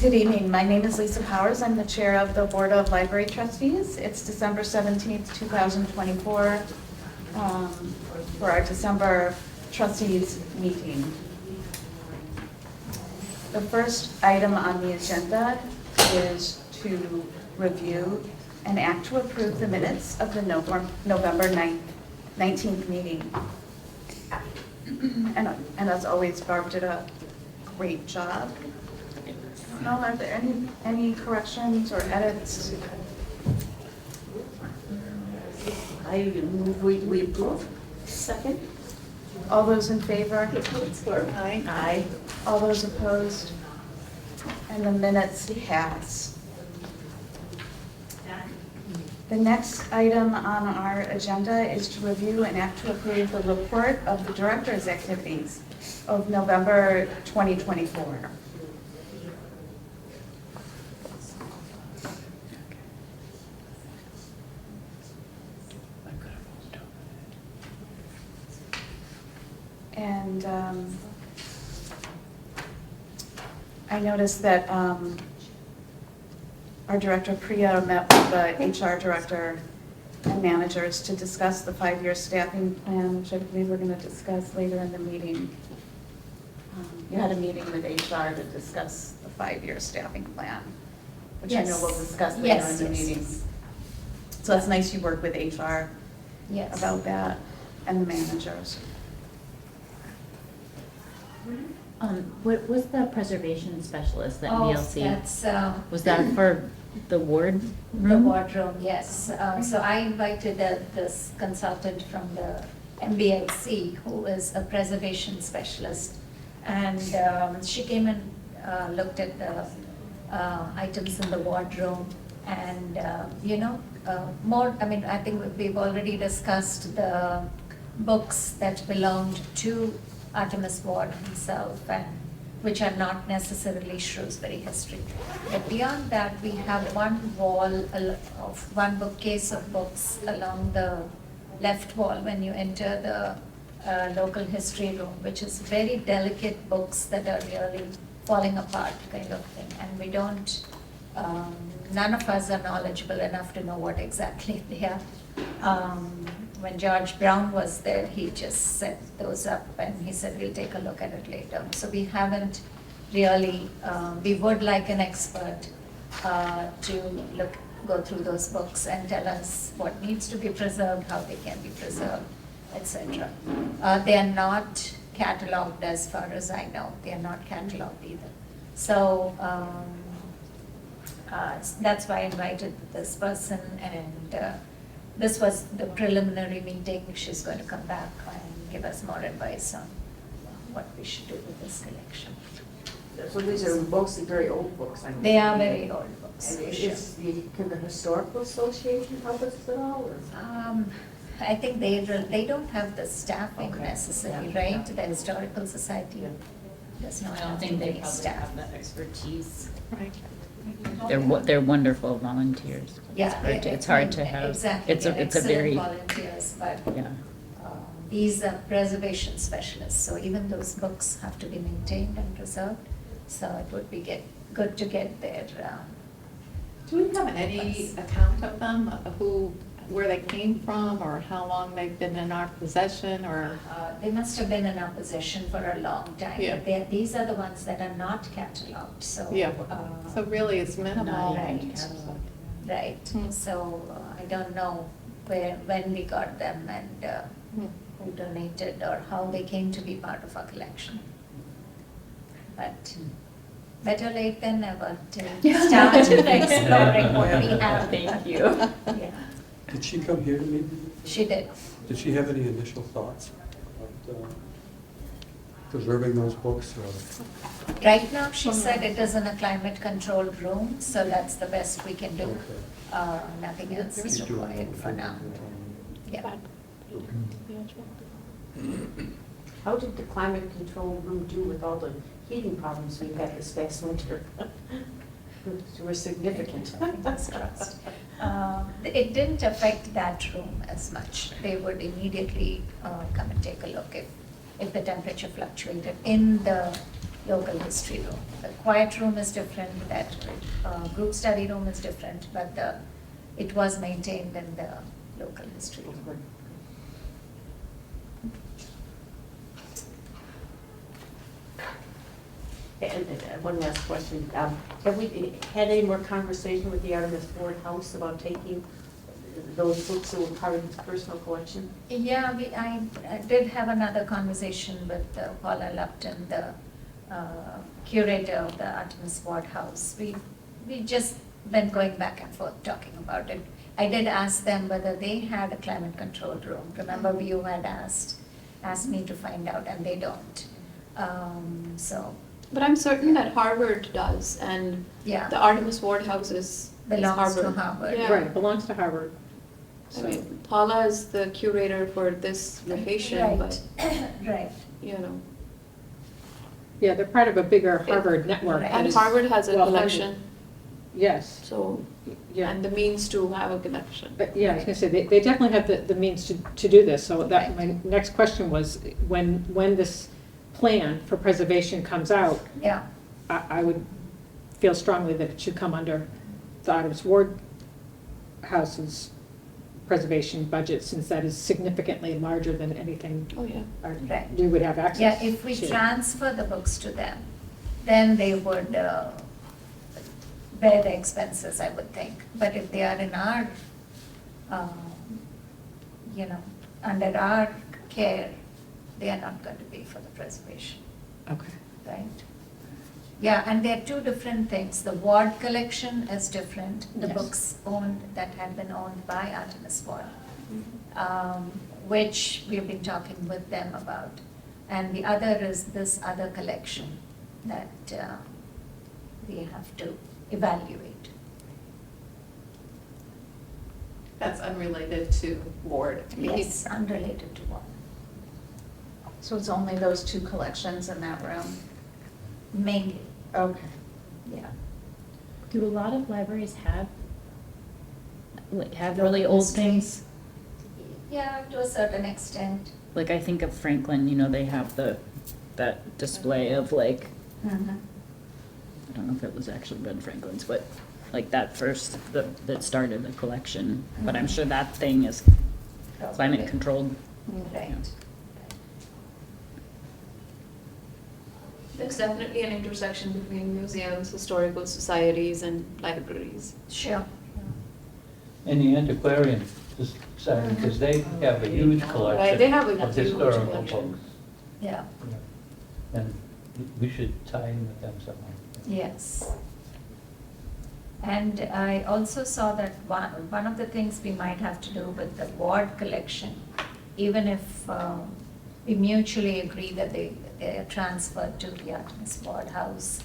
Good evening. My name is Lisa Powers. I'm the chair of the Board of Library Trustees. It's December 17th, 2024, for our December trustees meeting. The first item on the agenda is to review and act to approve the minutes of the November 19th meeting. And as always, Barb did a great job. I don't know, are there any corrections or edits? I move we approve. Second? All those in favor? Aye. Aye. All those opposed? And the minutes pass. The next item on our agenda is to review and act to approve the report of the director's activities of November 2024. And I noticed that our director Priya met with the HR director and managers to discuss the 5-year staffing plan, which I believe we're going to discuss later in the meeting. You had a meeting with HR to discuss the 5-year staffing plan, which I know we'll discuss later in the meeting. So it's nice you work with HR about that and the managers. What was the preservation specialist at VLC? That's Was that for the ward the room? wardrobe, yes. So I invited this consultant from the MBLC, who is a preservation specialist. And she came and looked at the items in the wardrobe and, more, I think we've already discussed the books that belonged to Artemis Ward himself, and which are not necessarily Shrewsbury history. But beyond that, we have one wall of one bookcase of books along the left wall when you enter the local history room, which is very delicate books that are really falling apart kind of thing. And we don't, none of us are knowledgeable enough to know what exactly they are. When George Brown was there, he just set those up and he said, we'll take a look at it later. So we haven't really, we would like an expert to go through those books and tell us what needs to be preserved, how they can be preserved, etc. They are not cataloged as far as I know. They are not cataloged either. So that's why I invited this person, and this was the preliminary meeting. She's going to come back and give us more advice on what we should do with this collection. So these are mostly very old books. They are very old books. And can the Historical Association help us at all? Or? I think they don't have the staffing necessarily, Yeah. right? The Historical Society does not I don't have think they any probably staff. have that expertise. Right. They're wonderful volunteers. Yeah, It's hard to have. Exactly. It's they're a excellent very, volunteers, but yeah. these are preservation specialists, so even those books have to be maintained and preserved. So it would be good to get their. Do we have any account of them, where they came from, or how long they've been in our possession, or? They must have been in our possession for a long time. Yeah. But these are the ones that are not cataloged. So. Yeah, so really it's minimal. Right. Right. Hmm. So I don't know when we got them and Hmm. who donated or how they came to be part of our collection. But better late than never to start exploring what we have. Thank you. Yeah, Did she come here to meet? she did. Did she have any initial thoughts about preserving those books? Right now, she said it is in a climate controlled room, so that's the best we can do. Okay. Nothing else is She's doing required for now. Yeah. How did the climate control room do with all the heating problems we've had this past winter? They were significant. Fingers crossed. It didn't affect that room as much. They would immediately come and take a look if the temperature fluctuated in the local history room. The quiet room is different, that group study room is different, but it was maintained in the local history room. And one last question. Have we had any more conversation with the Artemis Ward House about taking those books that were part of his personal collection? Yeah, I did have another conversation with Paula Lupton, the curator of the Artemis Ward House. We just been going back and forth talking about it. I did ask them whether they had a climate controlled room. Remember, you had asked me to find out, and they don't. So, But I'm certain that Harvard does, and yeah, the Artemis Ward House is belongs to Harvard. Harvard. Yeah. Right, belongs to Harvard. I mean, Paula is the curator for this location, but, Right. you know. Yeah, they're part of a bigger Harvard network. Right. that And is Harvard has a well collection, funded. Yes, so, yeah. and the means to have a collection. But yeah, I was gonna say, they definitely have the means to do this, so that, my next question was, when this plan for preservation comes out, Yeah, I would feel strongly that it should come under the Artemis Ward House's preservation budget, since that is significantly larger than anything Oh, yeah. right. we would have access Yeah, if we to. transfer the books to them, then they would bear the expenses, I would think. But if they are in our, under our care, they are not going to pay for the preservation, Okay. right? Yeah, and there are two different things. The Ward collection is different, the Yes. books that had been owned by Artemis Ward, which we've been talking with them about. And the other is this other collection that we have to evaluate. That's unrelated to Ward. I mean, Yes, unrelated to Ward. So it's only those two collections in that room? Mainly, Okay. yeah. Do a lot of libraries have Local really old history. things? Yeah, to a certain extent. Like I think of Franklin, they have that display of like, Mhm. I don't know if it was actually Ben Franklin's, but like that first, that started the collection. But I'm sure that thing is climate Probably. controlled. Right. There's definitely an intersection between museums, historical societies, and libraries. Sure. And the antiquarian society, because they have a huge Right, collection they have a of huge historical collection. books. Yeah, And we should tie in with them somehow. yes. And I also saw that one of the things we might have to do with the Ward collection, even if we mutually agree that they are transferred to the Artemis Ward House,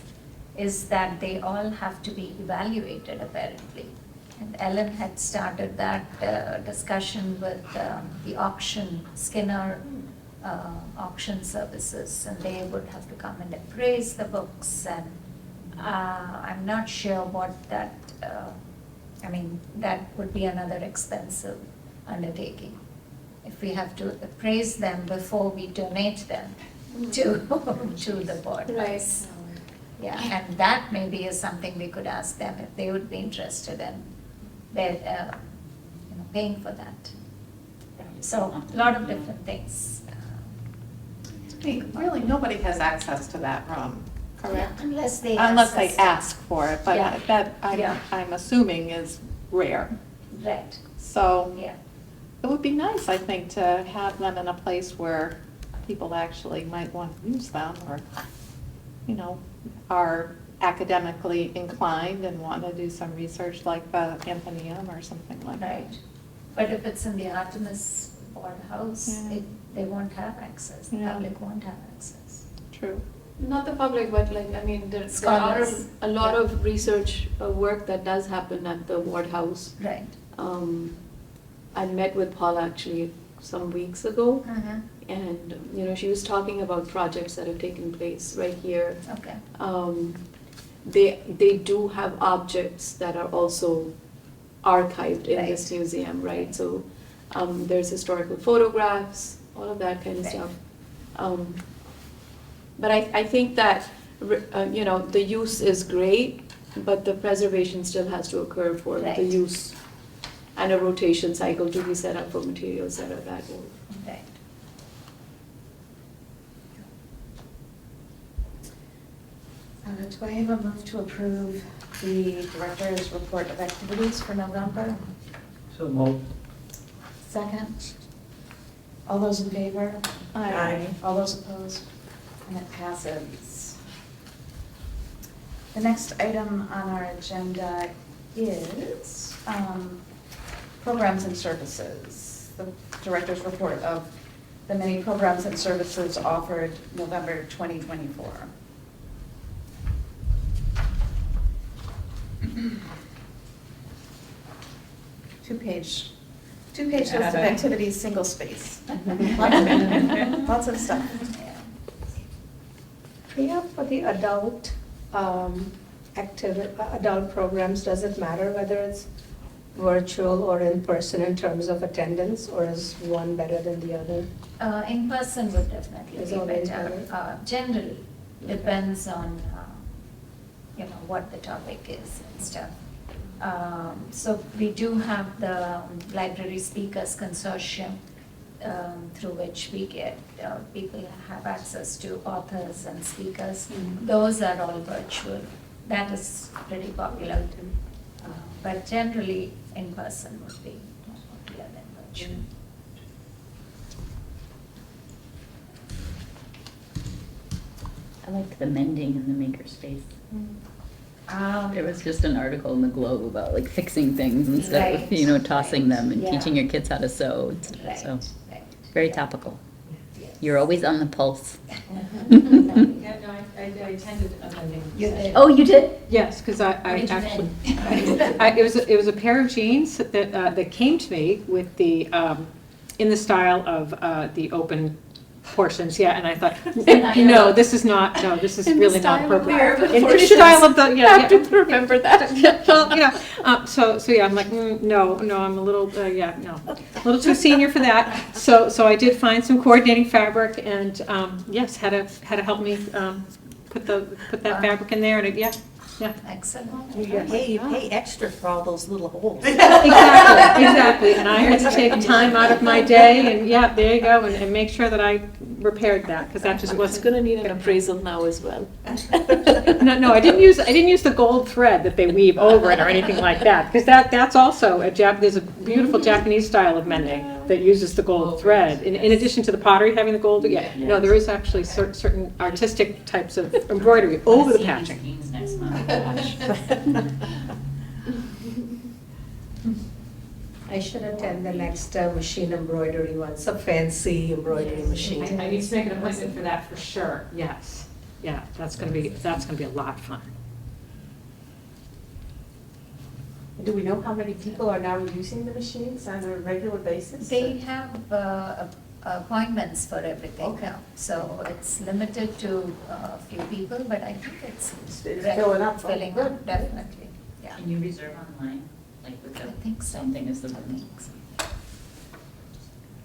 is that they all have to be evaluated apparently. And Ellen had started that discussion with the auction, Skinner Auction Services, and they would have to come and appraise the books, and I'm not sure what that, that would be another expensive undertaking. If we have to appraise them before we donate them to the board. Right. Yeah, and that maybe is something we could ask them if they would be interested in, paying for that. So, a lot of different things. I mean, really, nobody has access to that room, correct? Unless they Unless they access ask for it, but Yeah. that, Yeah. I'm assuming is rare. it. Right, So yeah, it would be nice, I think, to have them in a place where people actually might want to use them, or, are academically inclined and want to do some research like the Athenaeum or something like that. right. But if it's in the Artemis Ward House, Yeah. they won't have access, the Yeah. public won't have access. True. Not the public, but there are Scholars. a lot Yeah. of research work that does happen at the Ward House. Right. I met with Paula actually some weeks ago, Mhm. and, she was talking about projects that have taken place right here. Okay, They do have objects that are also archived in this Right. museum, right? So there's historical photographs, all of that kind of Right. stuff. But I think that the use is great, but the preservation still has to occur for the Right. use and a rotation cycle to be set up for materials that are that old. Right. Do I have a move to approve the director's report of activities for November? So moved. Second? All those in favor? Aye. All those opposed? And it passes. The next item on our agenda is programs and services. The director's report of the many programs and services offered November 2024. Two-page list of activities, single space. Lots of stuff. Priya, for the adult adult programs, does it matter whether it's virtual or in person in terms of attendance, or is one better than the other? In person would definitely Is be always better. better. Generally, depends on, what the topic is and stuff. So we do have the Library Speakers Consortium, through which we get, people have access to authors and speakers. Those are all virtual. That is pretty popular. But generally, in person would be more popular than virtual. I like the mending in the makerspace. Um, There was just an article in the Globe about like fixing things instead of, Right, tossing them and yeah. teaching your kids how to sew and stuff, so, right. very Yeah. topical. Yes. You're always on the pulse. Yeah, no, I attended a mending You session. did. Oh, you did? Yes, because I What did you actually, mend? it was a pair of jeans that came to me with the, in the style of the open portions, yeah, and I thought, no, this is really not appropriate. In the style of the, yeah. Have to remember that. Well, yeah, so yeah, I'm like, no, I'm a little, a little too senior for that. So I did find some coordinating fabric and, yes, had to help me, put that fabric in there and yeah. Excellent. You pay extra for all those little holes. Exactly, and I had to take time out of my day and, yeah, there you go, and make sure that I repaired that, because that just It's wasn't. gonna need an appraisal now as well. No, I didn't use the gold thread that they weave over it or anything like that, because that's also there's a beautiful Japanese style of mending that uses the gold thread, in addition to the pottery having the gold, no, there is actually certain artistic types of embroidery over the patching. Next month. I should attend the next machine embroidery one. It's a fancy embroidery machine. I need to make an appointment for that for sure, yes. Yeah, that's gonna be a lot of fun. Do we know how many people are now using the machines on a regular basis? They have appointments for everything Okay. now, so it's limited to a few people, but I think it's filling up. filling Good. up, definitely, yeah. Can you reserve online, like with I think so. something as the I room? think so.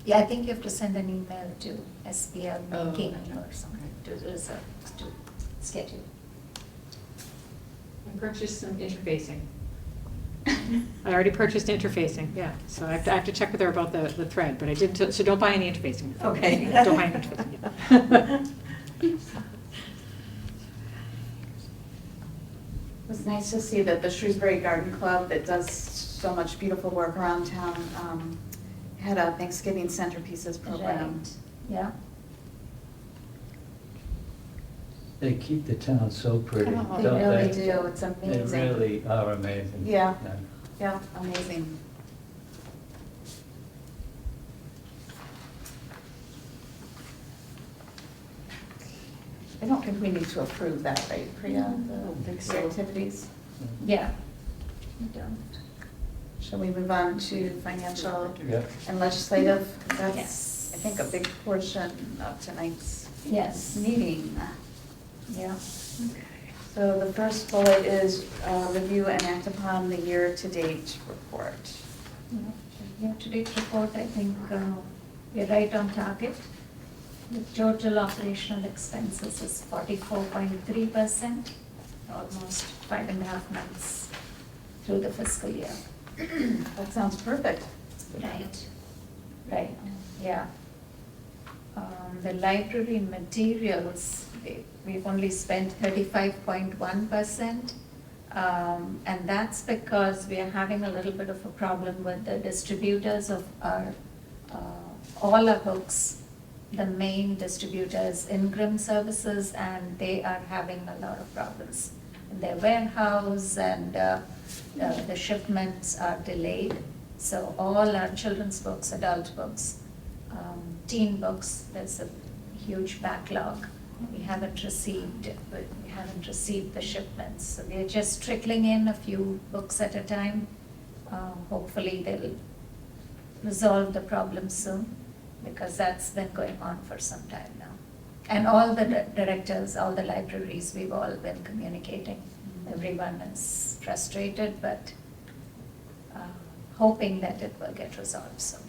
Yeah, I think you have to send an email to SPL Oh, King okay. or something to reserve, to schedule. I purchased some interfacing. I already purchased interfacing, yeah, so I have to check with her about the thread, but I didn't, so don't buy any interfacing. Okay. Don't buy any interfacing. It was nice to see that the Shrewsbury Garden Club, that does so much beautiful work around town, had a Thanksgiving centerpieces program. Right, yeah. They keep the town so pretty, Oh, They don't really they? do, it's They amazing. really are amazing. Yeah. Yeah, amazing. I don't think we need to approve that, right, Priya? The activities? Yeah. You don't. Shall we move on to financial Yeah. and legislative? That's, Yes. I think, a big portion of tonight's Yes, meeting. yeah. So the first bullet is review and act upon the year-to-date report. Year-to-date report, I think we're right on target. The total operational expenses is 44.3%, almost 5.5 months through the fiscal year. That sounds perfect. Right, right, yeah. The library materials, we've only spent 35.1%. And that's because we are having a little bit of a problem with the distributors of our, all our books. The main distributors, Ingram Services, and they are having a lot of problems in their warehouse, and the shipments are delayed. So all our children's books, adult books, teen books, there's a huge backlog. We haven't received the shipments. So we're just trickling in a few books at a time. Hopefully they'll resolve the problem soon, because that's been going on for some time now. And all the directors, all the libraries, we've all been communicating. Everyone is frustrated, but hoping that it will get resolved soon.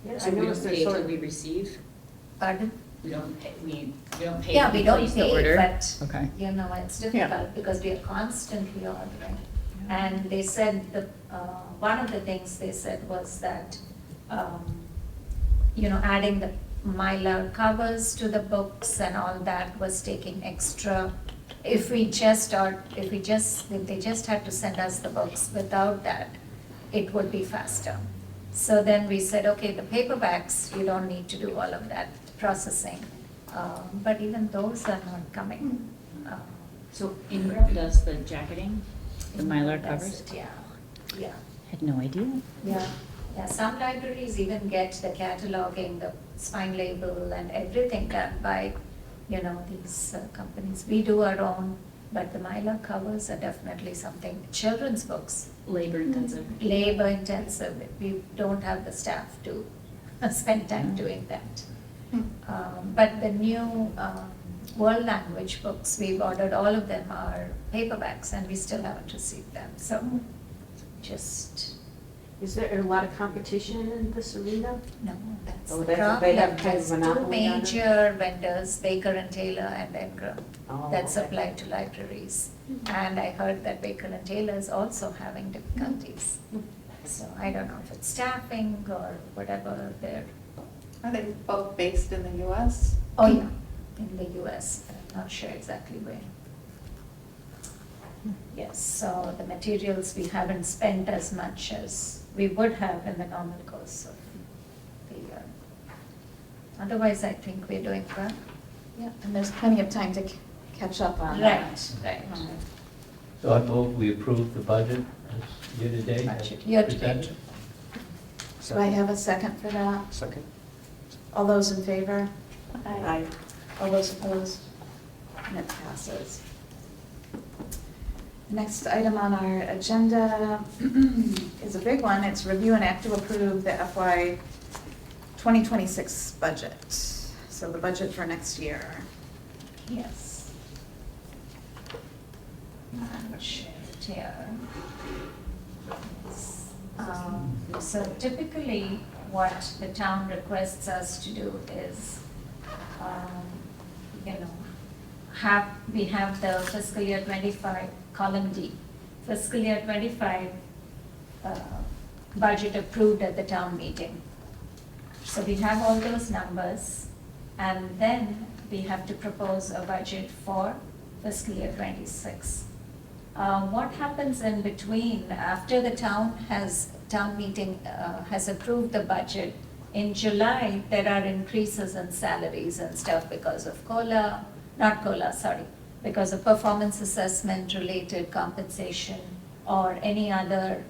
Yes, So I we noticed don't there's pay sort till of. we receive? Pardon? We don't pay, we don't pay Yeah, to we don't place the pay, order? but, Okay. you know, it's Yeah. difficult because we are constantly ordering. And they said, one of the things they said was that, adding the mylar covers to the books and all that was taking extra. If they just had to send us the books without that, it would be faster. So then we said, okay, the paperbacks, you don't need to do all of that processing. But even those are not coming. So Ingram does the jacketing, the Mylar That's covers? it, Yeah, yeah, Had no idea. yeah. Yeah, some libraries even get the cataloging, the spine label and everything done by, these companies. We do our own, but the Mylar covers are definitely something. Children's books, Labor intensive. labor intensive. We don't have the staff to spend time doing that. But the new world language books, we've ordered, all of them are paperbacks, and we still haven't received them. So just, Is there a lot of competition in this arena? no, that's Oh, the that's- problem. they have kind of There's two monopoly on it? major vendors, Baker and Taylor and Ingram, Oh, that okay. supply to libraries. And I heard that Baker and Taylor is also having difficulties. So I don't know if it's staffing or whatever they're, Are they both based in the US? oh yeah, in the US, but I'm not sure exactly where. Yes, so the materials, we haven't spent as much as we would have in the normal course of the year. Otherwise, I think we're doing well. Yeah, and there's plenty of time to catch up on that. Right, right. So I move we approve the budget as year-to-date as Budget, year-to-date. presented. Do I have a second for that? Second? All those in favor? Aye. All those opposed? And it passes. Next item on our agenda is a big one. It's review and act to approve the FY 2026 budget. So the budget for next year. Yes. I'll share it here. So typically, what the town requests us to do is, we have the fiscal year 25, column D, fiscal year 25 budget approved at the town meeting. So we have all those numbers, and then we have to propose a budget for fiscal year 26. What happens in between, after the town meeting has approved the budget, in July, there are increases in salaries and stuff because of because of performance assessment related compensation or any other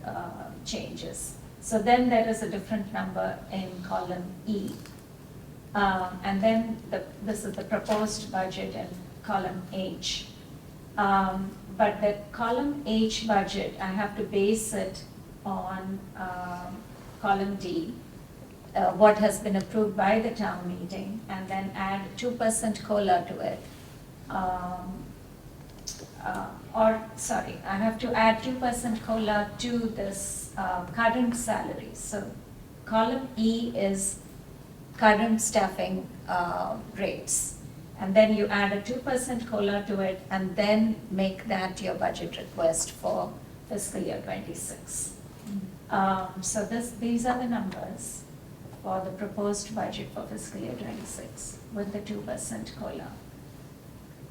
changes. So then there is a different number in column E. And then this is the proposed budget in column H. But the column H budget, I have to base it on column D, what has been approved by the town meeting, and then add 2% COLA to it. I have to add 2% COLA to this current salary. So column E is current staffing rates. And then you add a 2% COLA to it, and then make that your budget request for fiscal year '26. So these are the numbers for the proposed budget for fiscal year '26 with the 2% COLA.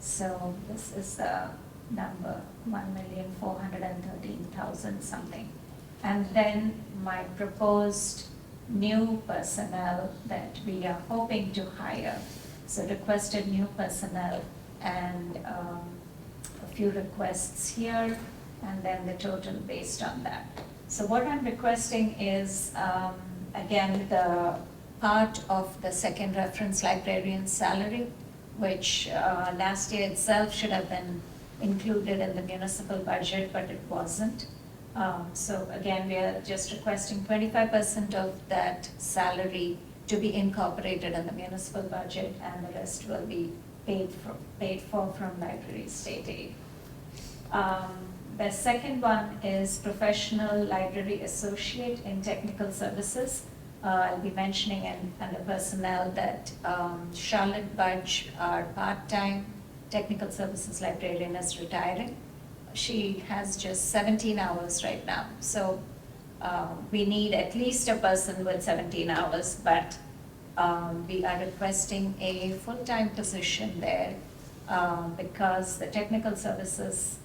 So this is the number, 1,413,000 something. And then my proposed new personnel that we are hoping to hire. So requested new personnel and a few requests here, and then the total based on that. So what I'm requesting is, again, the part of the second reference librarian's salary, which last year itself should have been included in the municipal budget, but it wasn't. So again, we are just requesting 25% of that salary to be incorporated in the municipal budget, and the rest will be paid for from library state aid. The second one is professional library associate in technical services. I'll be mentioning under personnel that Charlotte Budge, our part-time technical services librarian, is retiring. She has just 17 hours right now. So we need at least a person with 17 hours, but we are requesting a full-time position there because the technical services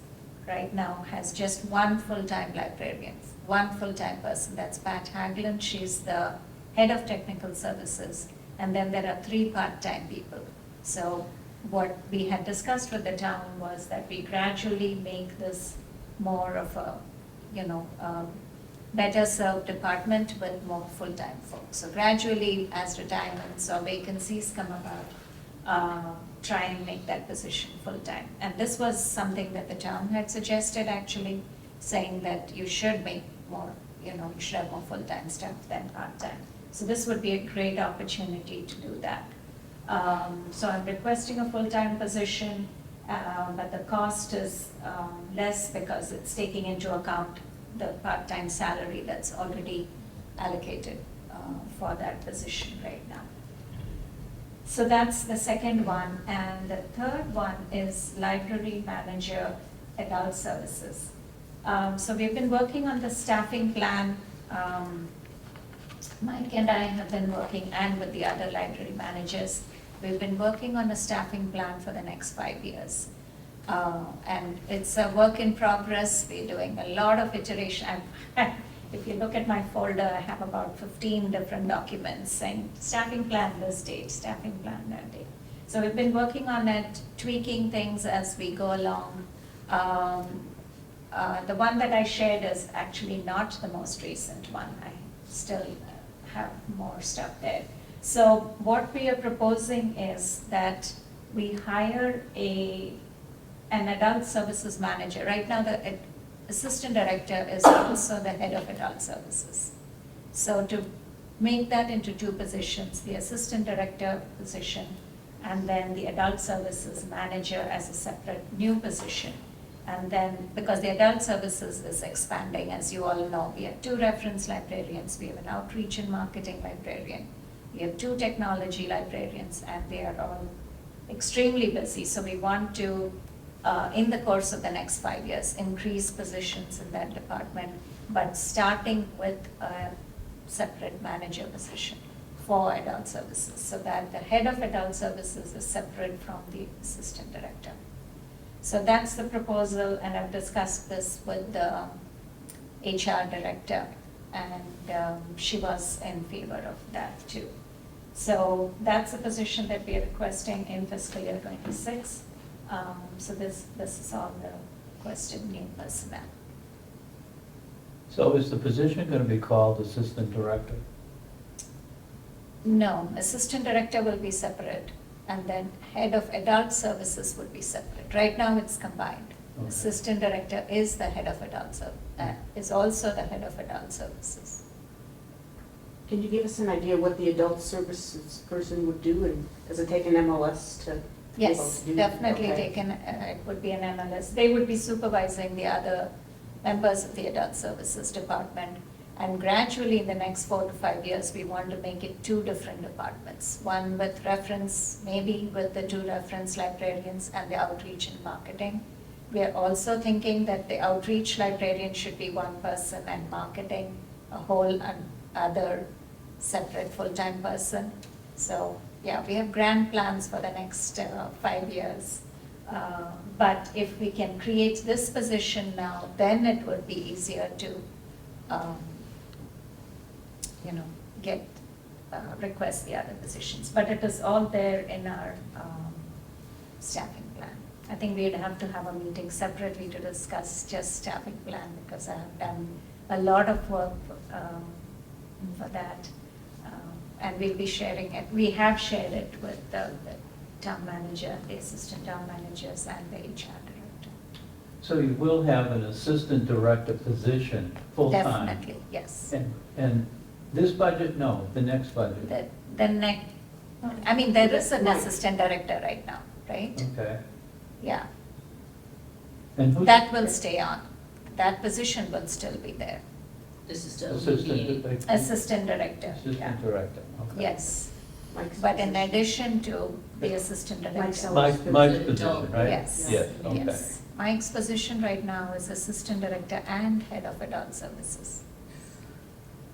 right now has just one full-time librarian, one full-time person. That's Pat Haglund. She's the head of technical services. And then there are 3 part-time people. So what we had discussed with the town was that we gradually make this more of a, better served department with more full-time folks. So gradually, as retirements or vacancies come about, try and make that position full-time. And this was something that the town had suggested, actually, saying that you should make more, you should have more full-time staff than part-time. So this would be a great opportunity to do that. So I'm requesting a full-time position, but the cost is less because it's taking into account the part-time salary that's already allocated for that position right now. So that's the second one. And the third one is library manager, adult services. So we've been working on the staffing plan. Mike and I have been working, and with the other library managers, we've been working on a staffing plan for the next 5 years. And it's a work in progress. We're doing a lot of iteration. If you look at my folder, I have about 15 different documents saying staffing plan this date, staffing plan that date. So we've been working on it, tweaking things as we go along. The one that I shared is actually not the most recent one. I still have more stuff there. So what we are proposing is that we hire an adult services manager. Right now, the assistant director is also the head of adult services. So to make that into 2 positions, the assistant director position and then the adult services manager as a separate new position. And then, because the adult services is expanding, as you all know, we have 2 reference librarians, we have an outreach and marketing librarian, we have 2 technology librarians, and they are all extremely busy. So we want to, in the course of the next 5 years, increase positions in that department, but starting with a separate manager position for adult services, so that the head of adult services is separate from the assistant director. So that's the proposal, and I've discussed this with the HR director, and she was in favor of that too. So that's a position that we are requesting in fiscal year '26. So this is all the requested new personnel. So is the position going to be called assistant director? No, assistant director will be separate, and then head of adult services would be separate. Right now, it's combined. Okay. Assistant director is the head of adult is also the head of adult services. Can you give us an idea what the adult services person would do, and does it take an MLS to be able Yes, to do? definitely Okay. it would be an MLS. They would be supervising the other members of the adult services department, And gradually, in the next 4 to 5 years, we want to make it 2 different departments. One with reference, maybe with the 2 reference librarians and the outreach and marketing. We are also thinking that the outreach librarian should be 1 person and marketing a whole other separate full-time person. So, yeah, we have grand plans for the next 5 years. But if we can create this position now, then it would be easier to get, request the other positions. But it is all there in our staffing plan. I think we'd have to have a meeting separately to discuss just staffing plan, because I have done a lot of work for that. And we'll be sharing it. We have shared it with the town manager, the assistant town managers, and the HR director. So you will have an assistant director position, full-time? Definitely, yes. And this budget, no, the next budget? The next, I mean, there is an assistant director right now, right? Okay. Yeah, And who's? that will stay on. That position will still be there. This is still Assistant, Assistant director, yeah. assistant director, okay. Yes, Mike's but in position. addition to the assistant Mike's director. Mike's adult. position, right? Yes. Yes, okay. Yes. Mike's position right now is assistant director and head of adult services.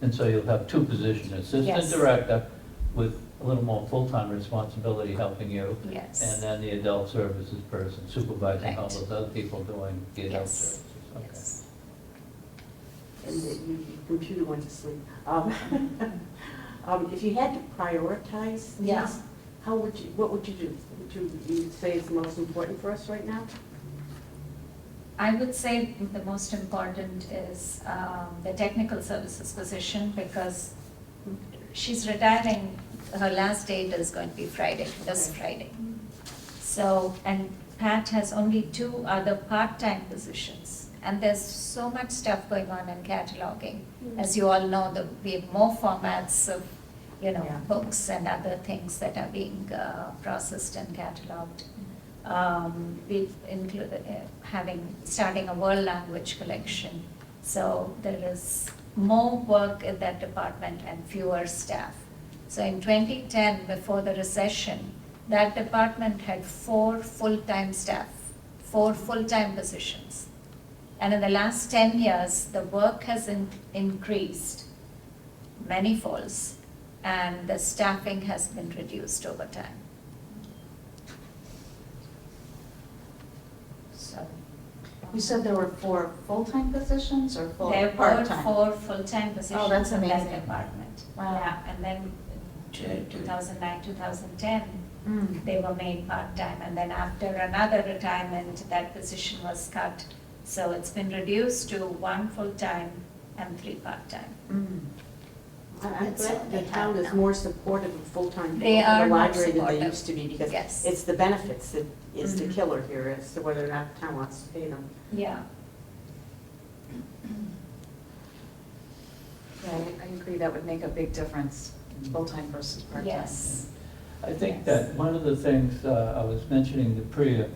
And so you'll have 2 positions, assistant Yes. director with a little more full-time responsibility helping you. Yes. And then the adult services person supervising all Right. those other people doing the adult Yes. services. Okay. Yes. And your computer went to sleep. If you had to prioritize Yeah. these, what would you do? Would you say is the most important for us right now? I would say the most important is the technical services position, because she's retiring, her last date is going to be Friday, this Friday. So, and Pat has only 2 other part-time positions. And there's so much stuff going on in cataloging. As you all know, we have more formats of, books and other things that are being processed and cataloged. We've included starting a world language collection. So there is more work in that department and fewer staff. So in 2010, before the recession, that department had 4 full-time staff, 4 full-time positions. And in the last 10 years, the work has increased many folds, and the staffing has been reduced over time. So. You said there were 4 full-time positions or 4 There were part-time? 4 full-time positions Oh, that's in that amazing. department. Wow. Yeah, and then in 2009, 2010, Mm. they were made part-time, and then after another retirement, that position was cut. So it's been reduced to 1 full-time and 3 part-time. Mm. I'm That's glad what the they town have is now. more supportive of full-time They people are in the more library than they supportive. used to be, because Yes. it's the benefits that is the Mhm. killer here as to whether or not the town wants to pay them. Yeah. Yeah, I agree, that would make a big difference, full-time versus part-time. Yes. I think Yes. that one of the things I was mentioning to Priya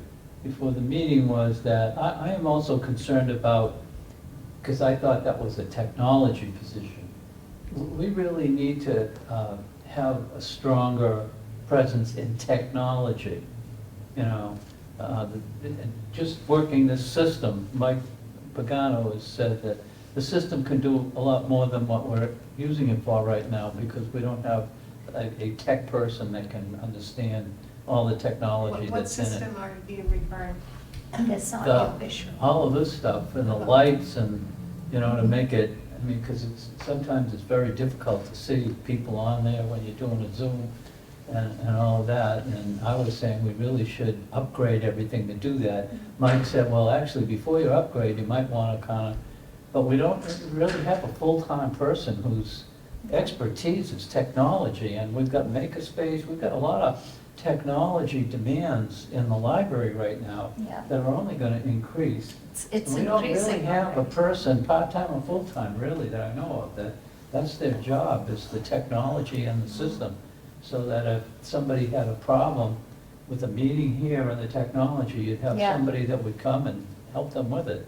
before the meeting was that I am also concerned about, because I thought that was a technology position. We really need to have a stronger presence in technology, just working this system. Mike Pagano has said that the system can do a lot more than what we're using it for right now, because we don't have a tech person that can understand all the technology What that's in it. system are you referring? That's The- audio visual. All of this stuff, and the lights, and, to make it, because sometimes it's very difficult to see people on there when you're doing a Zoom and all of that, and I was saying we really should upgrade everything to do that. Mike said, well, actually, before you upgrade, you might want to but we don't really have a full-time person whose expertise is technology, and we've got Makerspace, we've got a lot of technology demands in the library right now Yeah. that are only going to increase. It's We don't really increasing. have a person, part-time or full-time, really, that I know of, that's their job, is the technology and the system. So that if somebody had a problem with a meeting here and the technology, you'd have Yeah. somebody that would come and help them with it.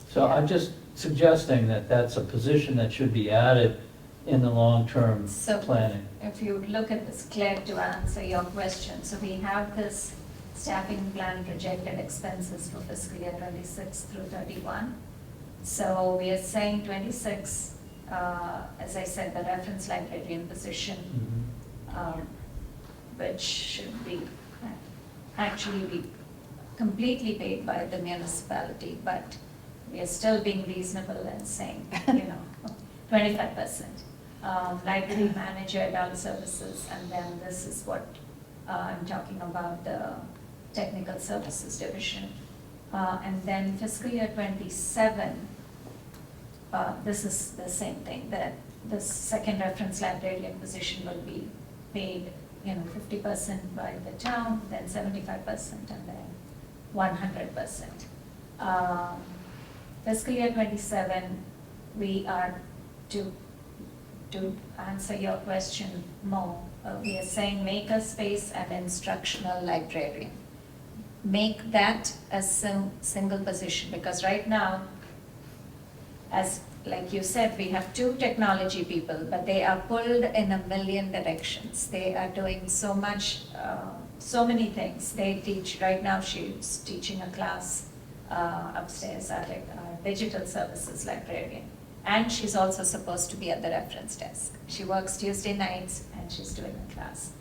So I Yeah. just suggesting that that's a position that should be added in the long-term So planning. if you look at this, Claire, to answer your question, so we have this staffing plan projected expenses for fiscal year 26 through 31. So we are saying 26, as I said, the reference librarian position, which should be, actually be completely paid by the municipality, but we are still being reasonable and saying, 25%. Library manager, adult services, and then this is what I'm talking about, the technical services division. And then fiscal year 27, this is the same thing, that the second reference librarian position will be paid, 50% by the town, then 75%, and then 100%. Fiscal year 27, we are to answer your question more, we are saying makerspace and instructional librarian. Make that a single position, because right now, as like you said, we have 2 technology people, but they are pulled in a million directions. They are doing so much, so many things. They teach, right now she's teaching a class upstairs at a digital services librarian. And she's also supposed to be at the reference desk. She works Tuesday nights and she's doing a class.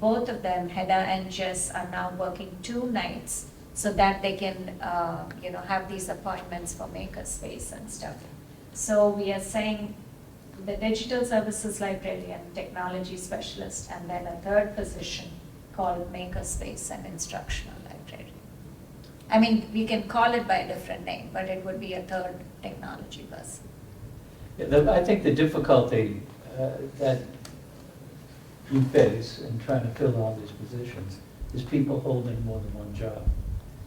Both of them, Hedda and Jess, are now working 2 nights so that they can, have these appointments for makerspace and stuff. So we are saying the digital services librarian, technology specialist, and then a third position called makerspace and instructional librarian. I mean, we can call it by a different name, but it would be a third technology person. Yeah, I think the difficulty that you face in trying to fill all these positions is people holding more than one job.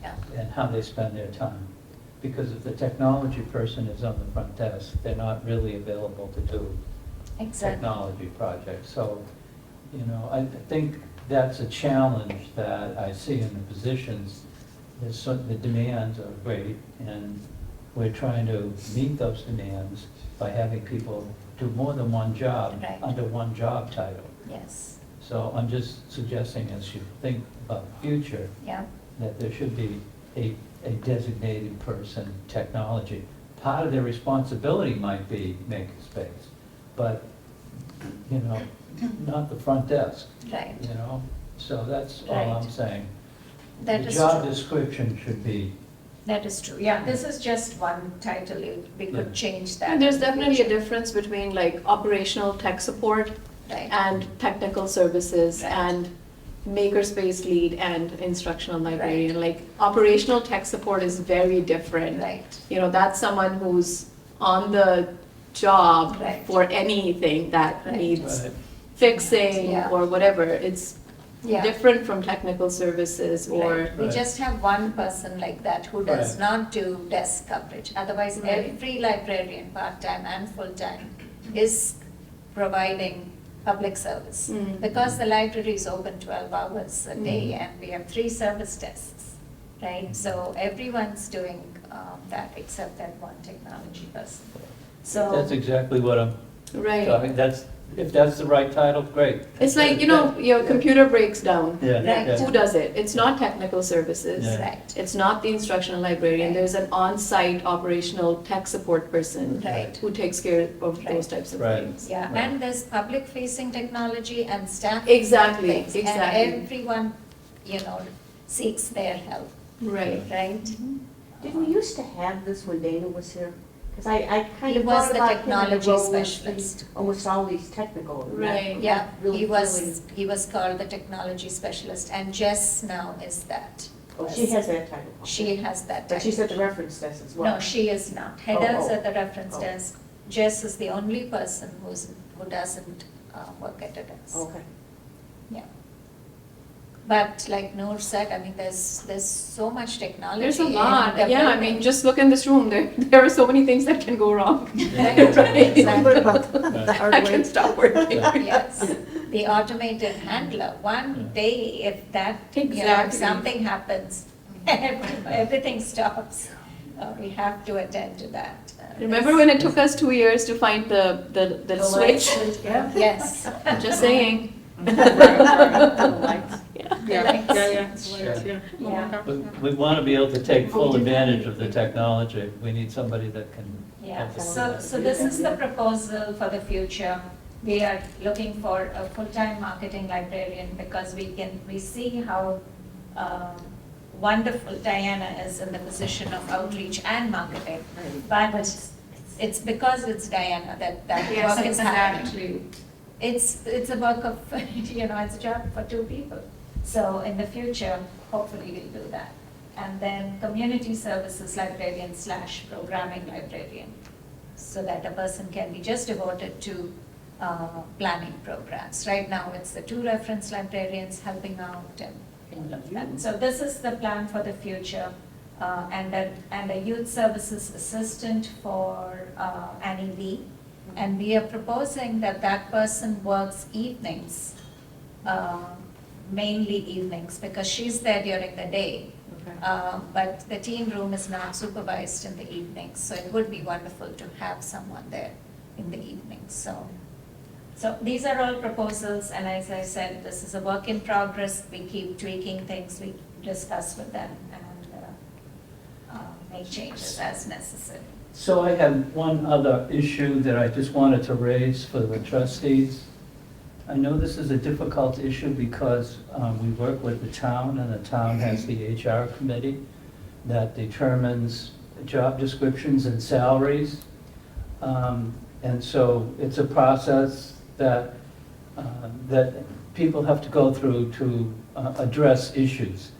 Yeah. And how they spend their time. Because if the technology person is on the front desk, they're not really available to do technology projects. So, I think that's a challenge that I see in the positions. The demands are great, and we're trying to meet those demands by having people do more than one job under one job title. Yes. So I'm just suggesting, as you think about the future, that there should be a designated person, technology. Part of their responsibility might be makerspace, but, not the front desk. Right. So that's all I'm saying. That The is job true. description should be, That is true. Yeah, this is just one title. We could change that. There's in the definitely a future. difference between like operational tech support Right. and technical services Right. and makerspace lead and instructional librarian. Like operational tech support is very different. Right. That's someone who's on the job Right. for anything that Right. needs Right. fixing Yeah. or whatever. It's Yeah. different from technical services or. Right. We Right. just have one person like that who does Right. not do desk coverage. Otherwise, Right. every librarian, part-time and full-time, is providing public service. Mm. Because the library is open 12 hours a day Mm. and we have 3 service desks, right? So everyone's doing that except that one technology person. So. that's exactly what I'm Right. talking, if that's the right title, great. It's like, your computer breaks down. Yeah, Right. yeah. Who does it? It's not technical services. Yeah. Right. It's not the instructional librarian. Right. There's an on-site operational tech support person Right. who takes care of Right. those types of Right. things. Yeah, Right. and there's public-facing technology and staff. Exactly, things, exactly. And everyone, seeks their help, Right. right? Did we used to have this when Dana was here? Because I kind He of was thought the about him in technology the role as specialist. almost always technical. and that- Right. Yeah, that really he was called the technology specialist, and Jess now is that. Oh, she has that title. She has that title. But she's at the reference desk as well. No, she is not. Heather's oh. at the reference Oh. desk. Jess is the only person who doesn't work at a desk. Okay. Yeah. But like Noor said, I mean, there's so much technology. There's a in lot. the Yeah, I building. mean, just look in this room. There are so many things that can go wrong. Right, Right. exactly. I can stop working. Yes, the automated handler, one day, if that, if Exactly. something happens, everything stops. we have to attend to that. Remember when it took us 2 years to find the switch? Yeah. Yes. Just saying. Yeah. We want to be able to take full advantage of the technology. We need somebody that can Yeah, help us. so this is the proposal for the future. We are looking for a full-time marketing librarian because we see how wonderful Diana is in the position of outreach and marketing. But it's because it's Diana that Yes, work is happening. exactly. It's a work of, it's a job for two people. So in the future, hopefully we'll do that. And then community services librarian / programming librarian, so that a person can be just devoted to planning programs. Right now, it's the 2 reference librarians helping out, and so this is the plan for the future. And a youth services assistant for Annie Lee. And we are proposing that person works evenings, mainly evenings, because she's there during the day. But the teen room is not supervised in the evenings, so it would be wonderful to have someone there in the evenings. So these are all proposals, and as I said, this is a work in progress. We keep tweaking things, we discuss with them, and make changes as necessary. So I have one other issue that I just wanted to raise for the trustees. I know this is a difficult issue because we work with the town, and the town has the HR committee that determines job descriptions and salaries. And so it's a process that people have to go through to address issues.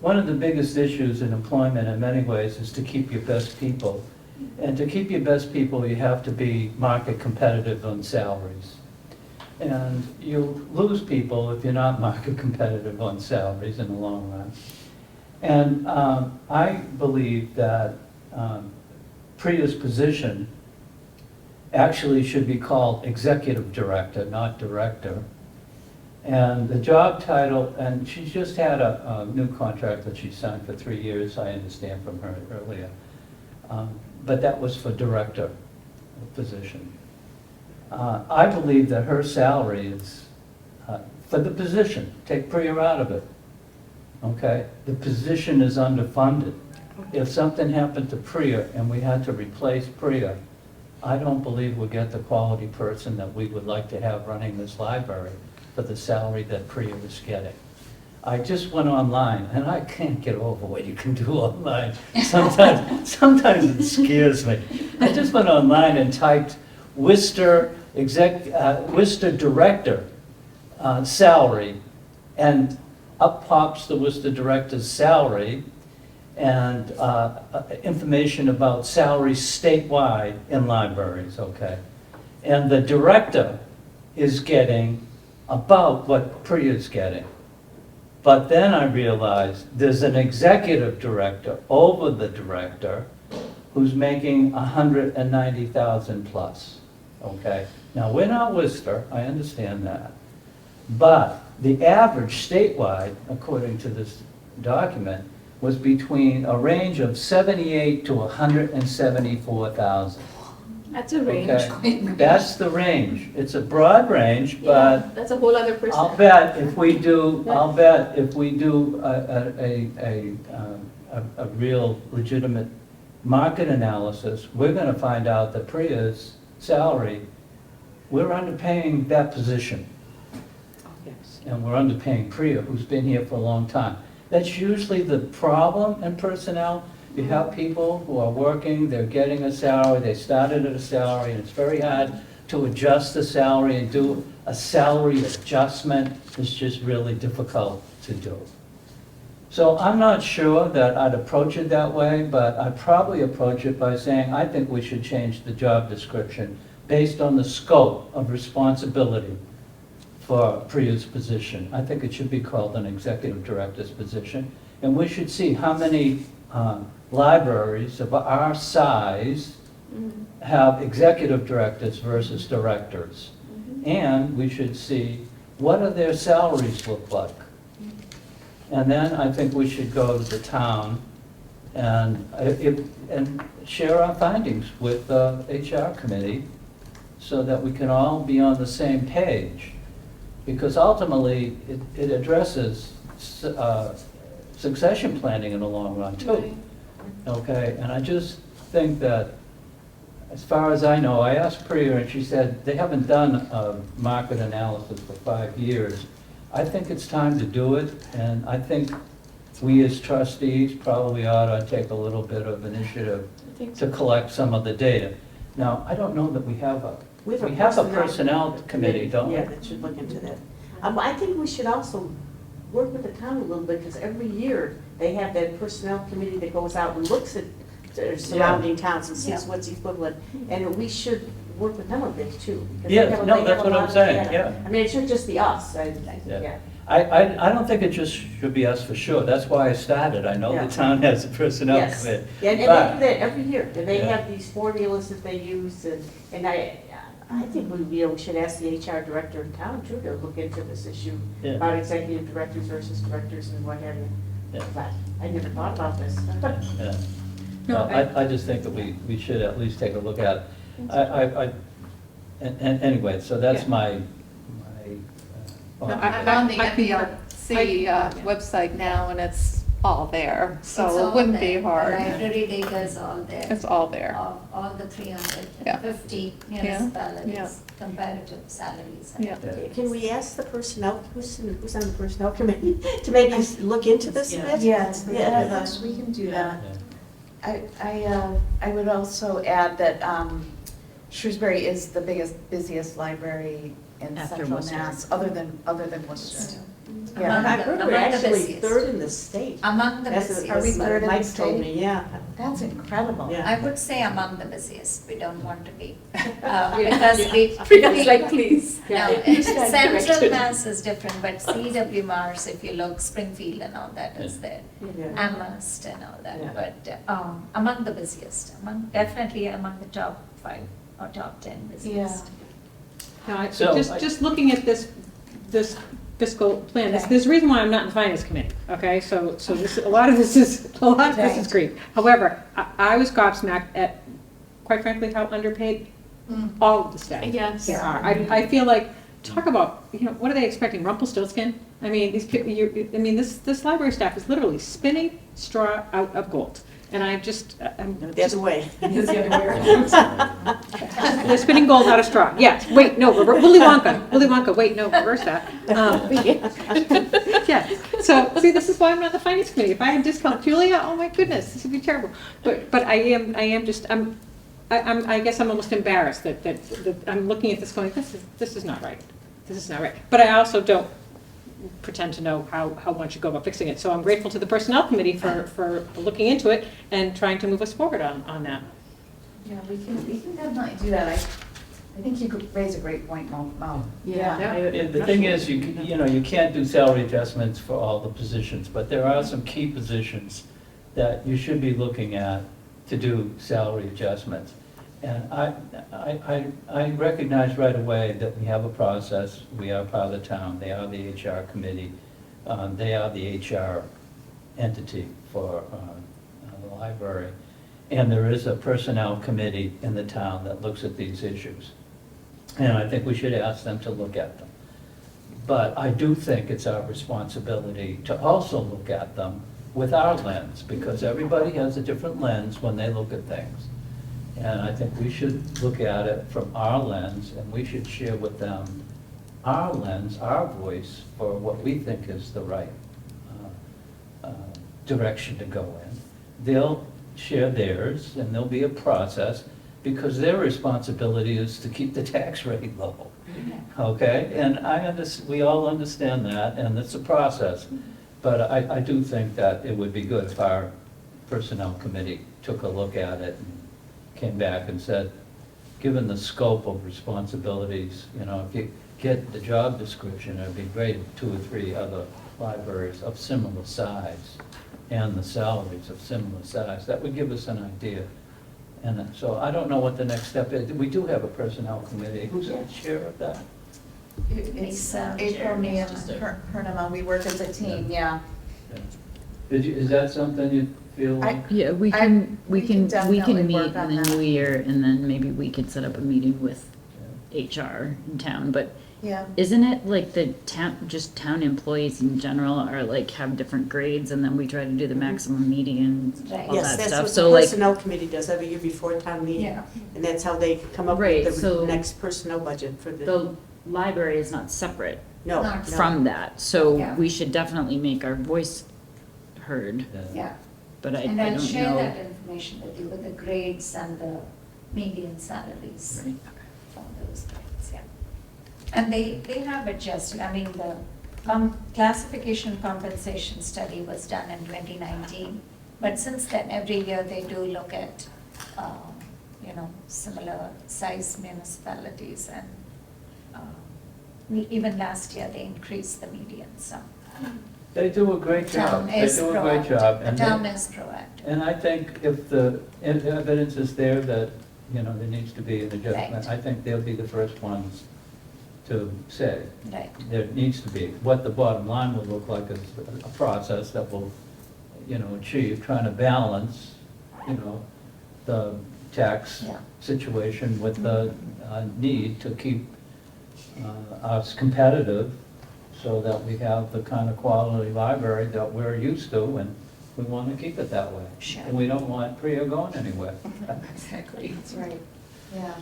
One of the biggest issues in employment in many ways is to keep your best people. And to keep your best people, you have to be market competitive on salaries. And you lose people if you're not market competitive on salaries in the long run. And I believe that Priya's position actually should be called executive director, not director. And the job title, and she just had a new contract that she signed for 3 years, I understand from her earlier. But that was for director position. I believe that her salary is, for the position, take Priya out of it, okay? The position is underfunded. If something happened to Priya and we had to replace Priya, I don't believe we'll get the quality person that we would like to have running this library for the salary that Priya was getting. I just went online, and I can't get over what you can do online. Sometimes it scares me. I just went online and typed Worcester director salary, and up pops the Worcester director's salary, and information about salaries statewide in libraries, okay? And the director is getting about what Priya's getting. But then I realized there's an executive director over the director who's making 190,000 plus, okay? Now, we're not Worcester, I understand that. But the average statewide, according to this document, was between a range of 78 to 174,000. That's a range. Okay, that's the range. It's a broad range, but That's a whole other person. I'll bet if we do a real legitimate market analysis, we're gonna find out that Priya's salary, we're underpaying that position. Yes. And we're underpaying Priya, who's been here for a long time. That's usually the problem in personnel. You have people who are working, they're getting a salary, they started at a salary, and it's very hard to adjust the salary and do a salary adjustment. It's just really difficult to do. So I'm not sure that I'd approach it that way, but I'd probably approach it by saying, I think we should change the job description based on the scope of responsibility for Priya's position. I think it should be called an executive director's position. And we should see how many libraries of our size have executive directors versus directors. And we should see what do their salaries look like. And then I think we should go to the town and share our findings with the HR committee so that we can all be on the same page. Because ultimately, it addresses succession planning in the long run too. Okay, and I just think that, as far as I know, I asked Priya and she said they haven't done a market analysis for 5 years. I think it's time to do it, and I think we as trustees probably ought to take a little bit of initiative to collect some of the data. Now, I don't know that we have a personnel committee, don't we? Yeah, that should look into that. I think we should also work with the town a little bit, because every year they have that personnel committee that goes out and looks at their surrounding towns and sees Yeah. what's equivalent, and we should work with them a bit too. because Yes, they have a- no, they have that's a what lot I'm of saying, data. yeah. I mean, it shouldn't just be us, Yeah. yeah. I don't think it just should be us for sure. That's why I started. I know Yeah. the town has a personnel Yes. committee. Yeah, and they But- do that every year, and they Yeah. have these formulas that they use, and I think we should ask the HR director in town too to look into this issue Yeah. about executive directors versus directors and what have you. Yeah. But I never thought about this. Yeah. No, I just think that we should at least take a look at it. And anyway, so that's Yeah. my. No, I'm on the I think- MBLC website now, and it's all there, It's so all it wouldn't there. be hard. Library data is all there. It's all there. Of all the 350 municipalities, comparative salaries. and Yeah. everything. Can we ask the personnel, who's on the personnel committee, to maybe look into this a bit? Yes, Yeah. we can do that. Yeah. I would also add that Shrewsbury is the busiest library in After central Worcester. Mass, other than Worcester. Among Yeah, I the- heard among we're the actually busiest. third in the state. Among the That's busiest. Are we third in the Mike told state? me, yeah. that's incredible. Yeah. I would say among the busiest, we don't want to be, because we. please. No, Yeah. Central Direction. Mass is different, but CW Mars, if you look, Springfield and all that is there. Yeah. Amherst and all Yeah. that, but among the busiest, definitely among the top 5 or top 10 busiest. No, So, just looking at this fiscal plan, there's a reason why I'm not in the finance committee, okay? So this, a lot of this is great. However, I was gobsmacked at, quite frankly, how underpaid all of the staff Yes. here are. I feel like, talk about, what are they expecting, Rumpelstiltskin? I mean, these people, this library staff is literally spinning straw out of gold. And I'm The other way. they're spinning gold out of straw. Yes. Wait, no. Willy Wonka. Wait, no. Reverse that. Yeah. So see, this is why I'm not in the finance committee. If I had dyscalculia, oh my goodness, this would be terrible. But I guess I'm almost embarrassed that I'm looking at this going, this is not right. This is not right. But I also don't pretend to know how one should go about fixing it. So I'm grateful to the personnel committee for looking into it and trying to move us forward on that. Yeah, we can definitely do that. I think you could raise a great point, Mo. Yeah, the thing is, you can't do salary adjustments for all the positions, but there are some key positions that you should be looking at to do salary adjustments. And I recognize right away that we have a process, we are part of the town, they are the HR committee, they are the HR entity for the library. And there is a personnel committee in the town that looks at these issues. And I think we should ask them to look at them. But I do think it's our responsibility to also look at them with our lens, because everybody has a different lens when they look at things. And I think we should look at it from our lens, and we should share with them our lens, our voice, for what we think is the right direction to go in. They'll share theirs, and there'll be a process, because their responsibility is to keep the tax rate low. Okay? And we all understand that, and it's a process. But I do think that it would be good if our personnel committee took a look at it and came back and said, given the scope of responsibilities, if you get the job description, it'd be great if 2 or 3 other libraries of similar size and the salaries of similar size. That would give us an idea. And so I don't know what the next step is. We do have a personnel committee. Who's the chair of that? It's April, me, and Purnima, we work as a team, yeah. Is that something you feel like? Yeah, we I- can, we can definitely meet work in on the that. new year, and then maybe we could set up a meeting with HR in town, but Yeah. isn't it like the just town employees in general are like, have different grades, and then we try to do the maximum median, Right. all Yes, that that's stuff, what so the like, personnel committee does every year before town meeting. Yeah. And that's how they come up Right, with the so- next personnel budget for the, the library is not separate no, no. Not from that, so Yeah. we should definitely make our voice heard, Yeah, but I and don't I'll know. share that information with you, with the grades and the median salaries Right, for those grades, yeah. And they have adjusted, I mean, the classification compensation study was done in 2019, but since then, every year they do look at, similar size municipalities, and even last year, they increased the median, so. They do a great job. Town They is do a great proactive. job. The And town they- is proactive. And I think if the evidence is there that, there needs to be an adjustment, Right. I think they'll be the first ones to say, Right, there needs to be. What the bottom line will look like is a process that will, achieve, trying to balance, the tax Yeah. situation with the need to keep us competitive so that we have the kind of quality library that we're used to, and we want to keep it that way. Sure. And we don't want Priya going anywhere. Exactly. That's right, yeah.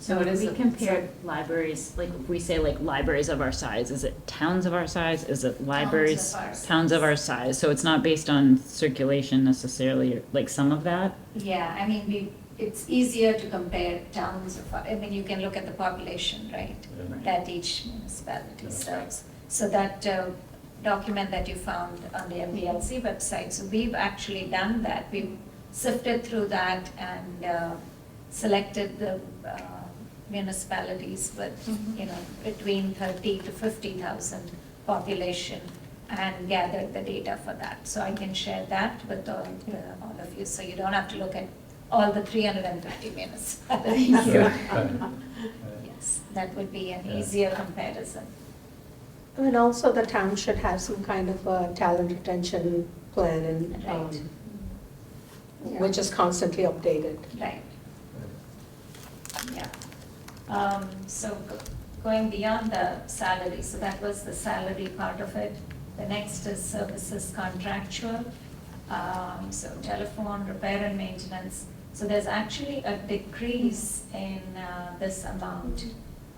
So it is we a- compared libraries, like, if we say like libraries of our size, is it towns of our size, is it libraries? of our size. Towns of our size, so it's not based on circulation necessarily, like some of that? yeah, I mean, it's easier to compare towns of, I mean, you can look at the population, right? Yeah. That each municipality Yeah. serves. So that document that you found on the MBLC website, so we've actually done that. We've sifted through that and selected the municipalities with, between 30 to 50,000 population, and gathered the data for that. So I can share that with all of you, so you don't have to look at all the 350 municipalities. Right. Yes, that would be an Yeah. easier comparison. And also the town should have some kind of a talent retention plan, and, Right. which is constantly updated. Right, yeah. So going beyond the salary, so that was the salary part of it. The next is services contractual. So telephone, repair and maintenance. So there's actually a decrease in this amount,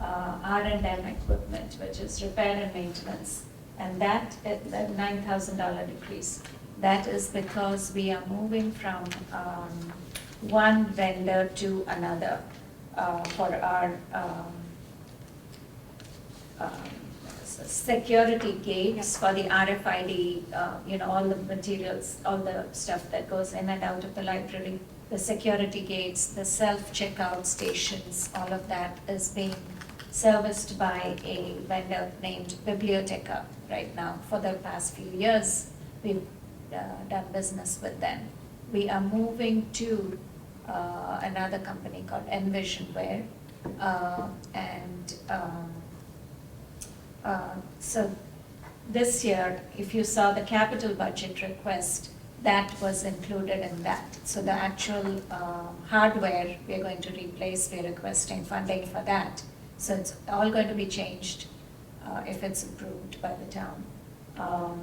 R&M equipment, which is repair and maintenance. And that $9,000 decrease, that is because we are moving from one vendor to another for our security gates for the RFID, all the materials, all the stuff that goes in and out of the library, the security gates, the self-checkout stations, all of that is being serviced by a vendor named Biblioteca right now. For the past few years, we've done business with them. We are moving to another company called Envisionware, so this year, if you saw the capital budget request, that was included in that. So the actual hardware we're going to replace, we're requesting funding for that. So it's all going to be changed if it's approved by the town.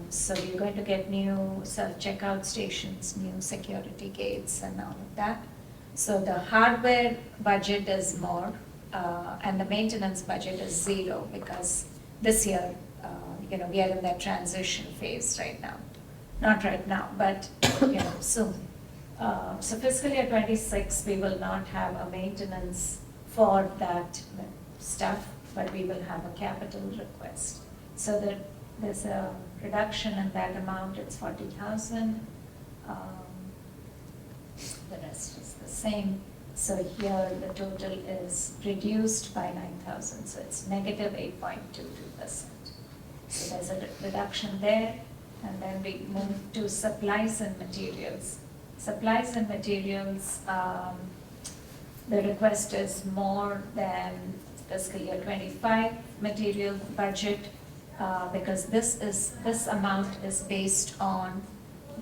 So you're going to get new self-checkout stations, new security gates and all of that. So the hardware budget is more, and the maintenance budget is zero, because this year, we are in that transition phase right now. Not right now, but, soon. So fiscal year '26, we will not have a maintenance for that stuff, but we will have a capital request. So there's a reduction in that amount, it's 40,000. The rest is the same. So here, the total is reduced by 9,000, so it's negative 8.22%. So there's a reduction there, and then we move to supplies and materials. Supplies and materials, the request is more than fiscal year '25 material budget, because this amount is based on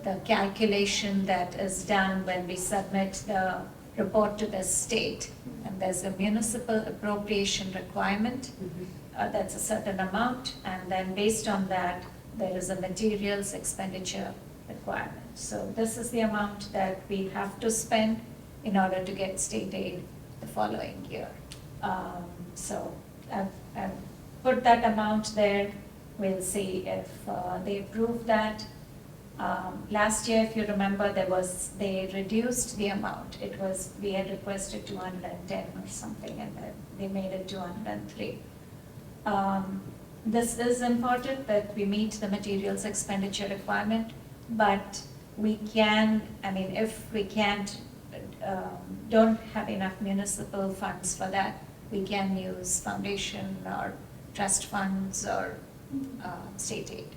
the calculation that is done when we submit the report to the state. And there's a municipal appropriation requirement, that's a certain amount, and then based on that, there is a materials expenditure requirement. So this is the amount that we have to spend in order to get state aid the following year. So I've put that amount there. We'll see if they approve that. Last year, if you remember, they reduced the amount. We had requested 210 or something, and then they made it 203. This is important that we meet the materials expenditure requirement, but we can, if we can't, don't have enough municipal funds for that, we can use foundation or trust funds or state aid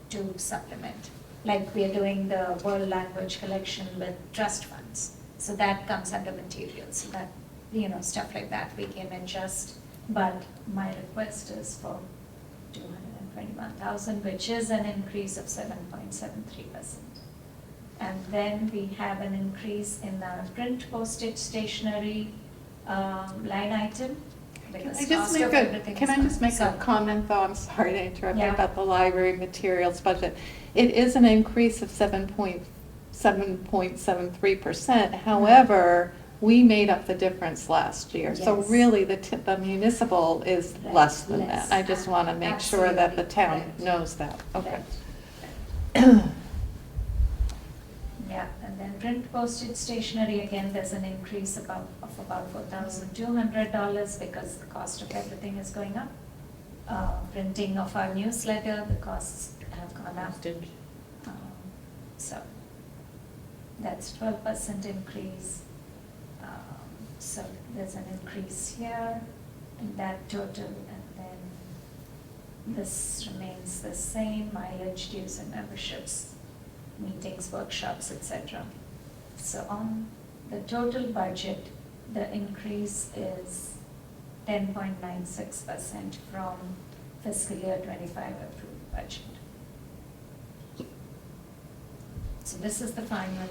to supplement. Like we are doing the world language collection with trust funds. So that comes under materials. So that, stuff like that we can adjust. But my request is for 221,000, which is an increase of 7.73%. And then we have an increase in our print postage stationery line item. Can I just make a comment though? I'm sorry to interrupt you Yeah. about the library materials budget. It is an increase of 7.73%. However, we made up the difference last year. So Yes. really, the municipal is less than Less. that. I just want to make sure that the town Absolutely. knows that. Okay. Yeah, and then print postage stationery, again, there's an increase of about $4,200 because the cost of everything is going up. Printing of our newsletter, the costs have gone up. So that's 12% increase. So there's an increase here in that total, and then this remains the same, mileage, dues and memberships, meetings, workshops, etc. So on the total budget, the increase is 10.96% from fiscal year 25 approved budget. So this is the final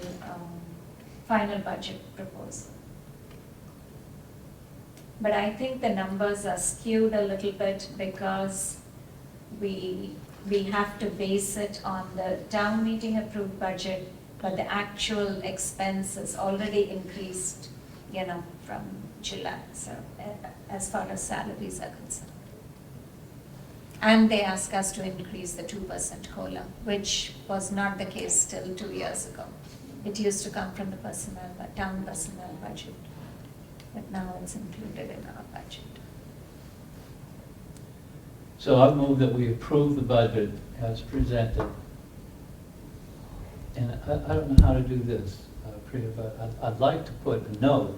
budget proposal. But I think the numbers are skewed a little bit because we have to base it on the town meeting approved budget, but the actual expense is already increased, from July, so as far as salaries are concerned. And they ask us to increase the 2% COLA, which was not the case till 2 years ago. It used to come from the town personnel budget, but now it's included in our budget. So I move that we approve the budget as presented. And I don't know how to do this, Priya, but I'd like to put a note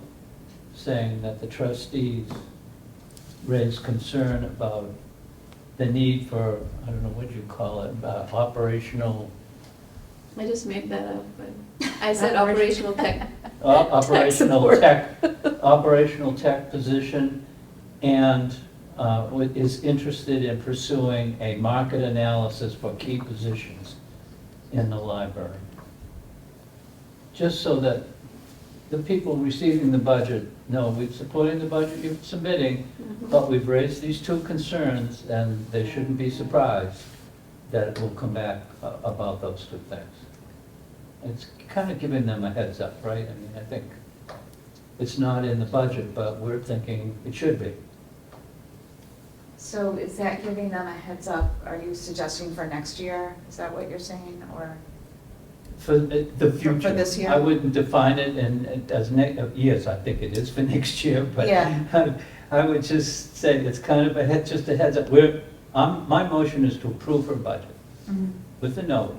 saying that the trustees raised concern about the need for, I don't know what you call it, operational. I just made that up, but I said operational tech. Operational tech position, and is interested in pursuing a market analysis for key positions in the library. Just so that the people receiving the budget know we're supporting the budget you're submitting, but we've raised these two concerns, and they shouldn't be surprised that it will come back about those two things. It's kind of giving them a heads up, right? I think it's not in the budget, but we're thinking it should be. So is that giving them a heads up? Are you suggesting for next year? Is that what you're saying, or? For the future. For this year? I wouldn't define it as yes, I think it is for next year, but Yeah. I would just say it's kind of just a heads up. My motion is to approve her budget with a note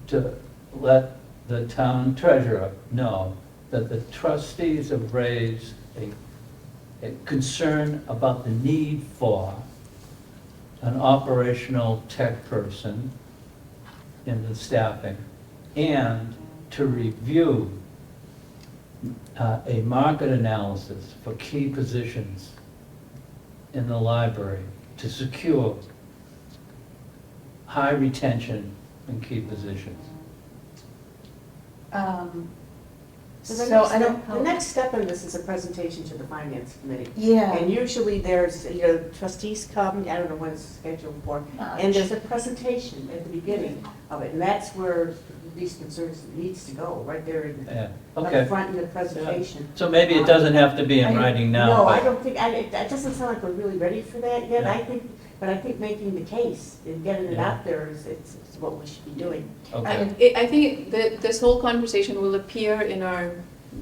to let the town treasurer know that the trustees have raised a concern about the need for an operational tech person in the staffing, and to review a market analysis for key positions in the library to secure high retention in key positions. So I don't. The next step in this is a presentation to the finance committee. Yeah. And usually there's, trustees come, I don't know when it's scheduled for, and there's a presentation at the beginning of it, and that's where these concerns needs to go, right there in Yeah, the okay. front in the presentation. So maybe it doesn't have to be in writing now. No, I but- don't think, that doesn't sound like we're really ready for that yet, Yeah. but I think making the case and getting it Yeah. out there it's what we should be doing. Okay, I think that this whole conversation will appear in our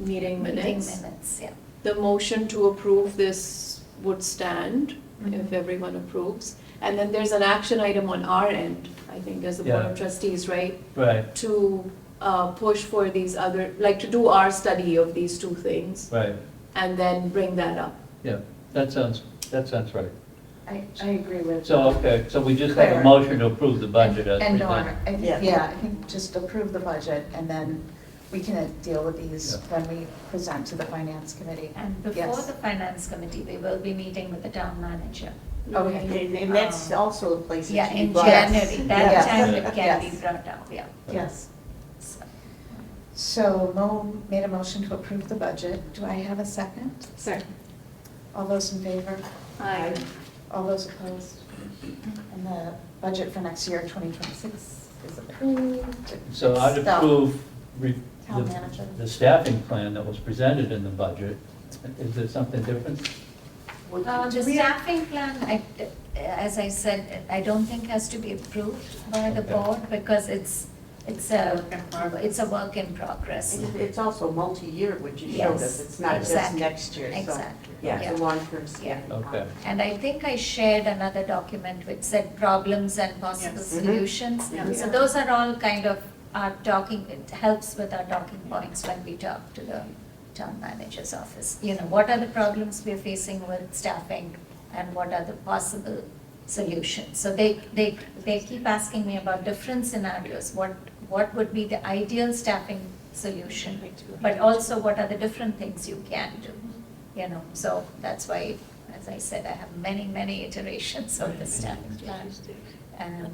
meeting Meeting minutes. minutes, yeah. The motion to approve this would stand Mhm. if everyone approves. And then there's an action item on our end, I think, as the Board Yeah. of Trustees, right? right, To push for these other, like to do our study of these two things right, and then bring that up. yeah, that sounds right. I agree with. So, okay, so we just have a Claire. motion to approve the budget as And presented. Nora, I think, Yeah. yeah, I think just approve the budget and then we can deal with these Yeah. when we present to the finance committee. And before Yes. the finance committee, we will be meeting with the town manager. Okay. And that's also a place that Yeah, should be in brought up. January, Yes. that time it Yes. can be Yes. brought up, yeah. Yes. So, So Mo made a motion to approve the budget. Do I have a second? Second. All those in favor? Aye. All those opposed? And the budget for next year, 2026, is approved. So I'd It's done. approve Town manager. the staffing plan that was presented in the budget. Is there something different? The staffing plan, as I said, I don't think has to be approved by the Okay. board because it's a work in progress. It's also multi-year, which you showed us, Yes, it's not just exactly, next year, so, exactly, yeah, it's a yeah. long-term staffing Okay. plan. And I think I shared another document which said problems and possible Yes. solutions. Yeah. So those are all kind of our talking, it helps with our talking points when we talk to the town manager's office. What are the problems we're facing with staffing and what are the possible solutions? So they keep asking me about different scenarios, what would be the ideal staffing solution, but also what are the different things you can do, So that's why, as I said, I have many, many iterations of the staffing plan and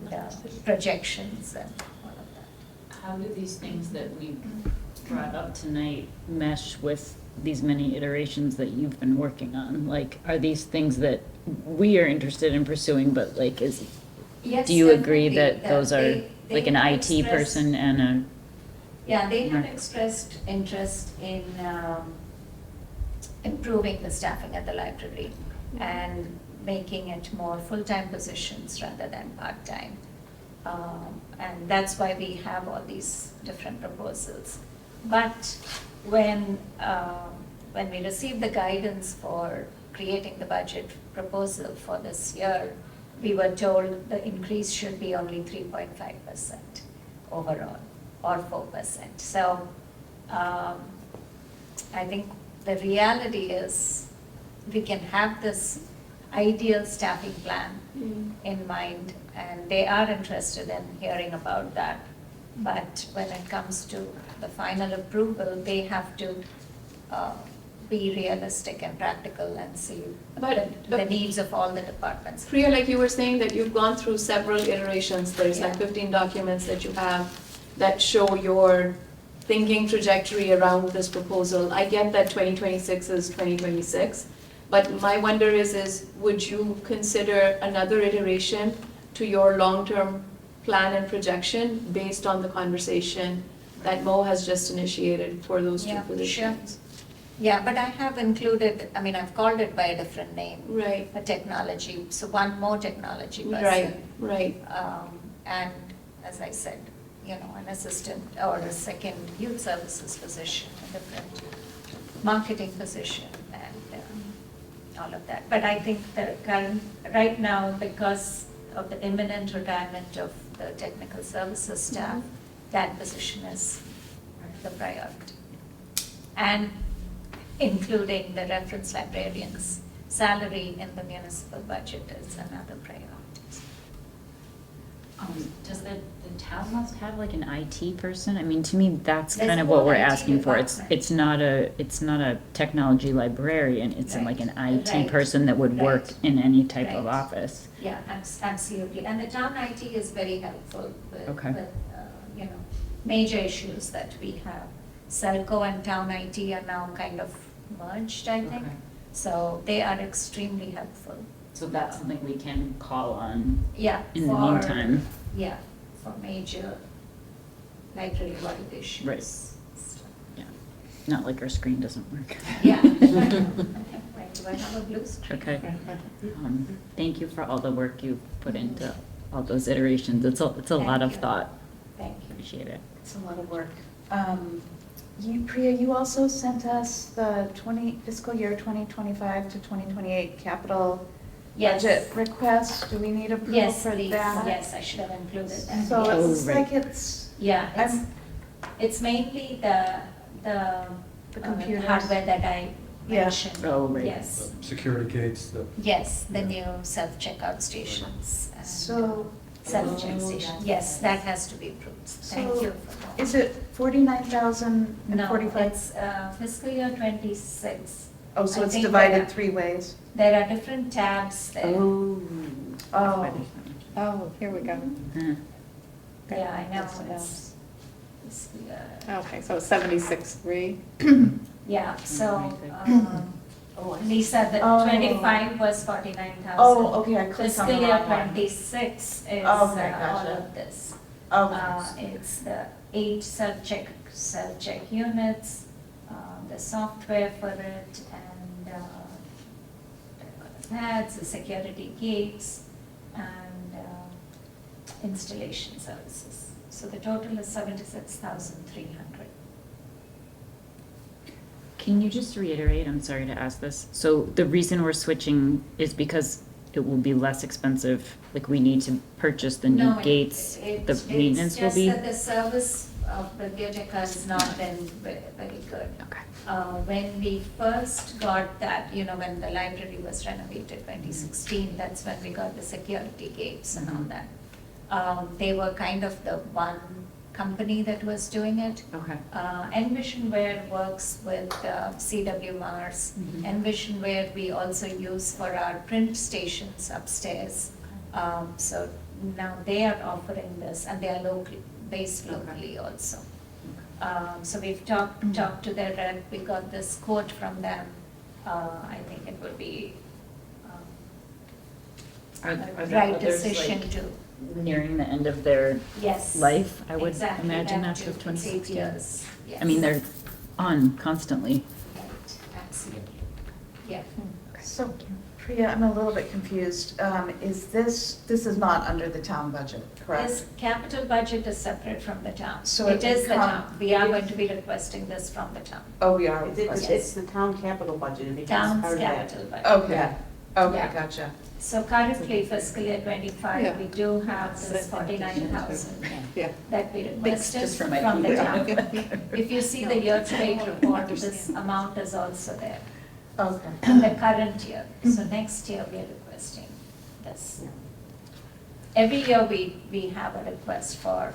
projections and all of that. How do these things that we brought up tonight mesh with these many iterations that you've been working on? Like, are these things that we are interested in pursuing, but like, Yes, do you agree definitely. that those are They like an have IT expressed- person and a, Yeah, they have Right. expressed interest in improving the staffing at the library and making it more full-time positions rather than part-time. And that's why we have all these different proposals. But when we received the guidance for creating the budget proposal for this year, we were told the increase should be only 3.5% overall, or 4%. So I think the reality is we can have this ideal staffing plan in mind, and they are interested in hearing about that. But when it comes to the final approval, they have to be realistic and practical and see the needs of all the departments. Priya, like you were saying that you've gone through several iterations, there's like Yeah. 15 documents that you have that show your thinking trajectory around this proposal. I get that 2026 is 2026, but my wonder is would you consider another iteration to your long-term plan and projection based on the conversation that Mo has just initiated for those two Yeah, sure. positions? Yeah, but I have included, I've called it by a different name, Right, a technology, so one more technology person. right, right. And as I said, an assistant or a second youth services position, a different marketing position and all of that. But I think the right now, because of the imminent retirement of the technical services staff, that position is the priority. And including the reference librarian's salary in the municipal budget is another priority. does the town must have like an IT person? I mean, to me, that's There's kind of a what whole we're IT asking for. It's department. not a technology librarian. It's Right. like an IT Right. person that would work Right. in any type of Right. office. Yeah, absolutely. And the town IT is very helpful with, Okay. major issues that we have. Selco and Town IT are now kind of merged, I think. Okay. So they are extremely helpful. So that's something we can call on Yeah. in the for- meantime. Yeah, for major library-wide issues. Right. Yeah, not like our screen doesn't work. Yeah. When do I have a blue screen? Okay. Thank you for all the work you've put into all those iterations. It's a lot of Thank you. thought. Thank you. Appreciate it. It's a lot of work. Priya, you also sent us the fiscal year 2025 to 2028 capital Yes. budget request. Do we need approval Yes, for please, that? yes, I should have included that. So yes. it looks right. like it's, Yeah, I'm- it's mainly the The computers. hardware that I Yeah. mentioned. Oh, right. Yes, Security gates, yes, the Yeah. new self-checkout stations. and so, Self-check station, yes, that has to be approved. Thank So, you for that. is it 49,000 and No, 45? it's fiscal year 26. Oh, so I it's think divided that- 3 ways? There are different tabs there. Oh. Oh, Oh, here we go. Huh. Yeah, I know, That's it's fiscal year. Okay, so 76.3. Yeah, so, Oh, I see. Lisa, the Oh. 25 was 49,000. oh, okay, I clicked on Fiscal the year wrong one. 26 is Oh, okay, all gotcha. of this. Okay. It's the 8 self-check units, the software for it, and pads, the security gates, and installation services. So the total is 76,300. Can you just reiterate, I'm sorry to ask this, so the reason we're switching is because it will be less expensive, like we need to purchase the new No, gates, the it's maintenance will be? just that the service of Biblioteca has not been very good. Okay. When we first got that, when the library was renovated, 2016, that's when we got the security gates and all that. They were kind of the one company that was doing it. Okay. Envisionware works with CW Mars. Mhm. Envisionware we also use for our print stations upstairs. So now they are offering this, and they are based locally also. So we've talked to their rep, we got this quote from them. I think it would be Are a there right others, decision like, to, nearing the end of their yes. life, I would Exactly, imagine that after too. It's 8 2016? years, yes. I mean, they're on constantly. Right, absolutely, yeah. So, Priya, I'm a little bit confused. This is not under the town budget, correct? This capital budget is separate from the town. So It it is the become- town, we are going to be requesting this from the town. Oh, we are. It's the town capital budget, it becomes Town's part of that. capital budget. Okay, Yeah. okay, Yeah. gotcha. So currently fiscal year 25, Yeah. we do have this 49,000 Yeah. that we requested just for my from the feet. town. If you see the year-to-date report, this amount is also there Okay. in the current year. So next year, we are requesting this. Every year, we have a request for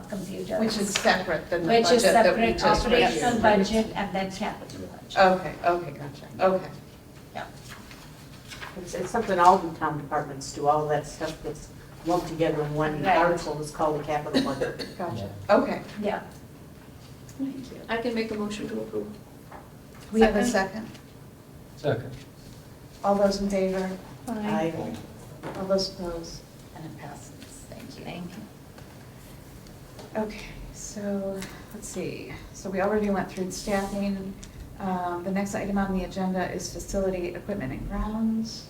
computers. Which is separate than the Which is budget that we separate just operational reviewed. budget and then capital budget. Okay, gotcha, okay. Yeah. It's something all the town departments do, all of that stuff gets lumped together in one Right. article is called the capital budget. Gotcha, okay. Yeah. I can make a motion to approve. We have a second. Second. All those in favor? I- All those opposed? And it passes. Thank you. Thank you. Okay, so, let's see. So we already went through staffing. The next item on the agenda is facility, equipment, and grounds.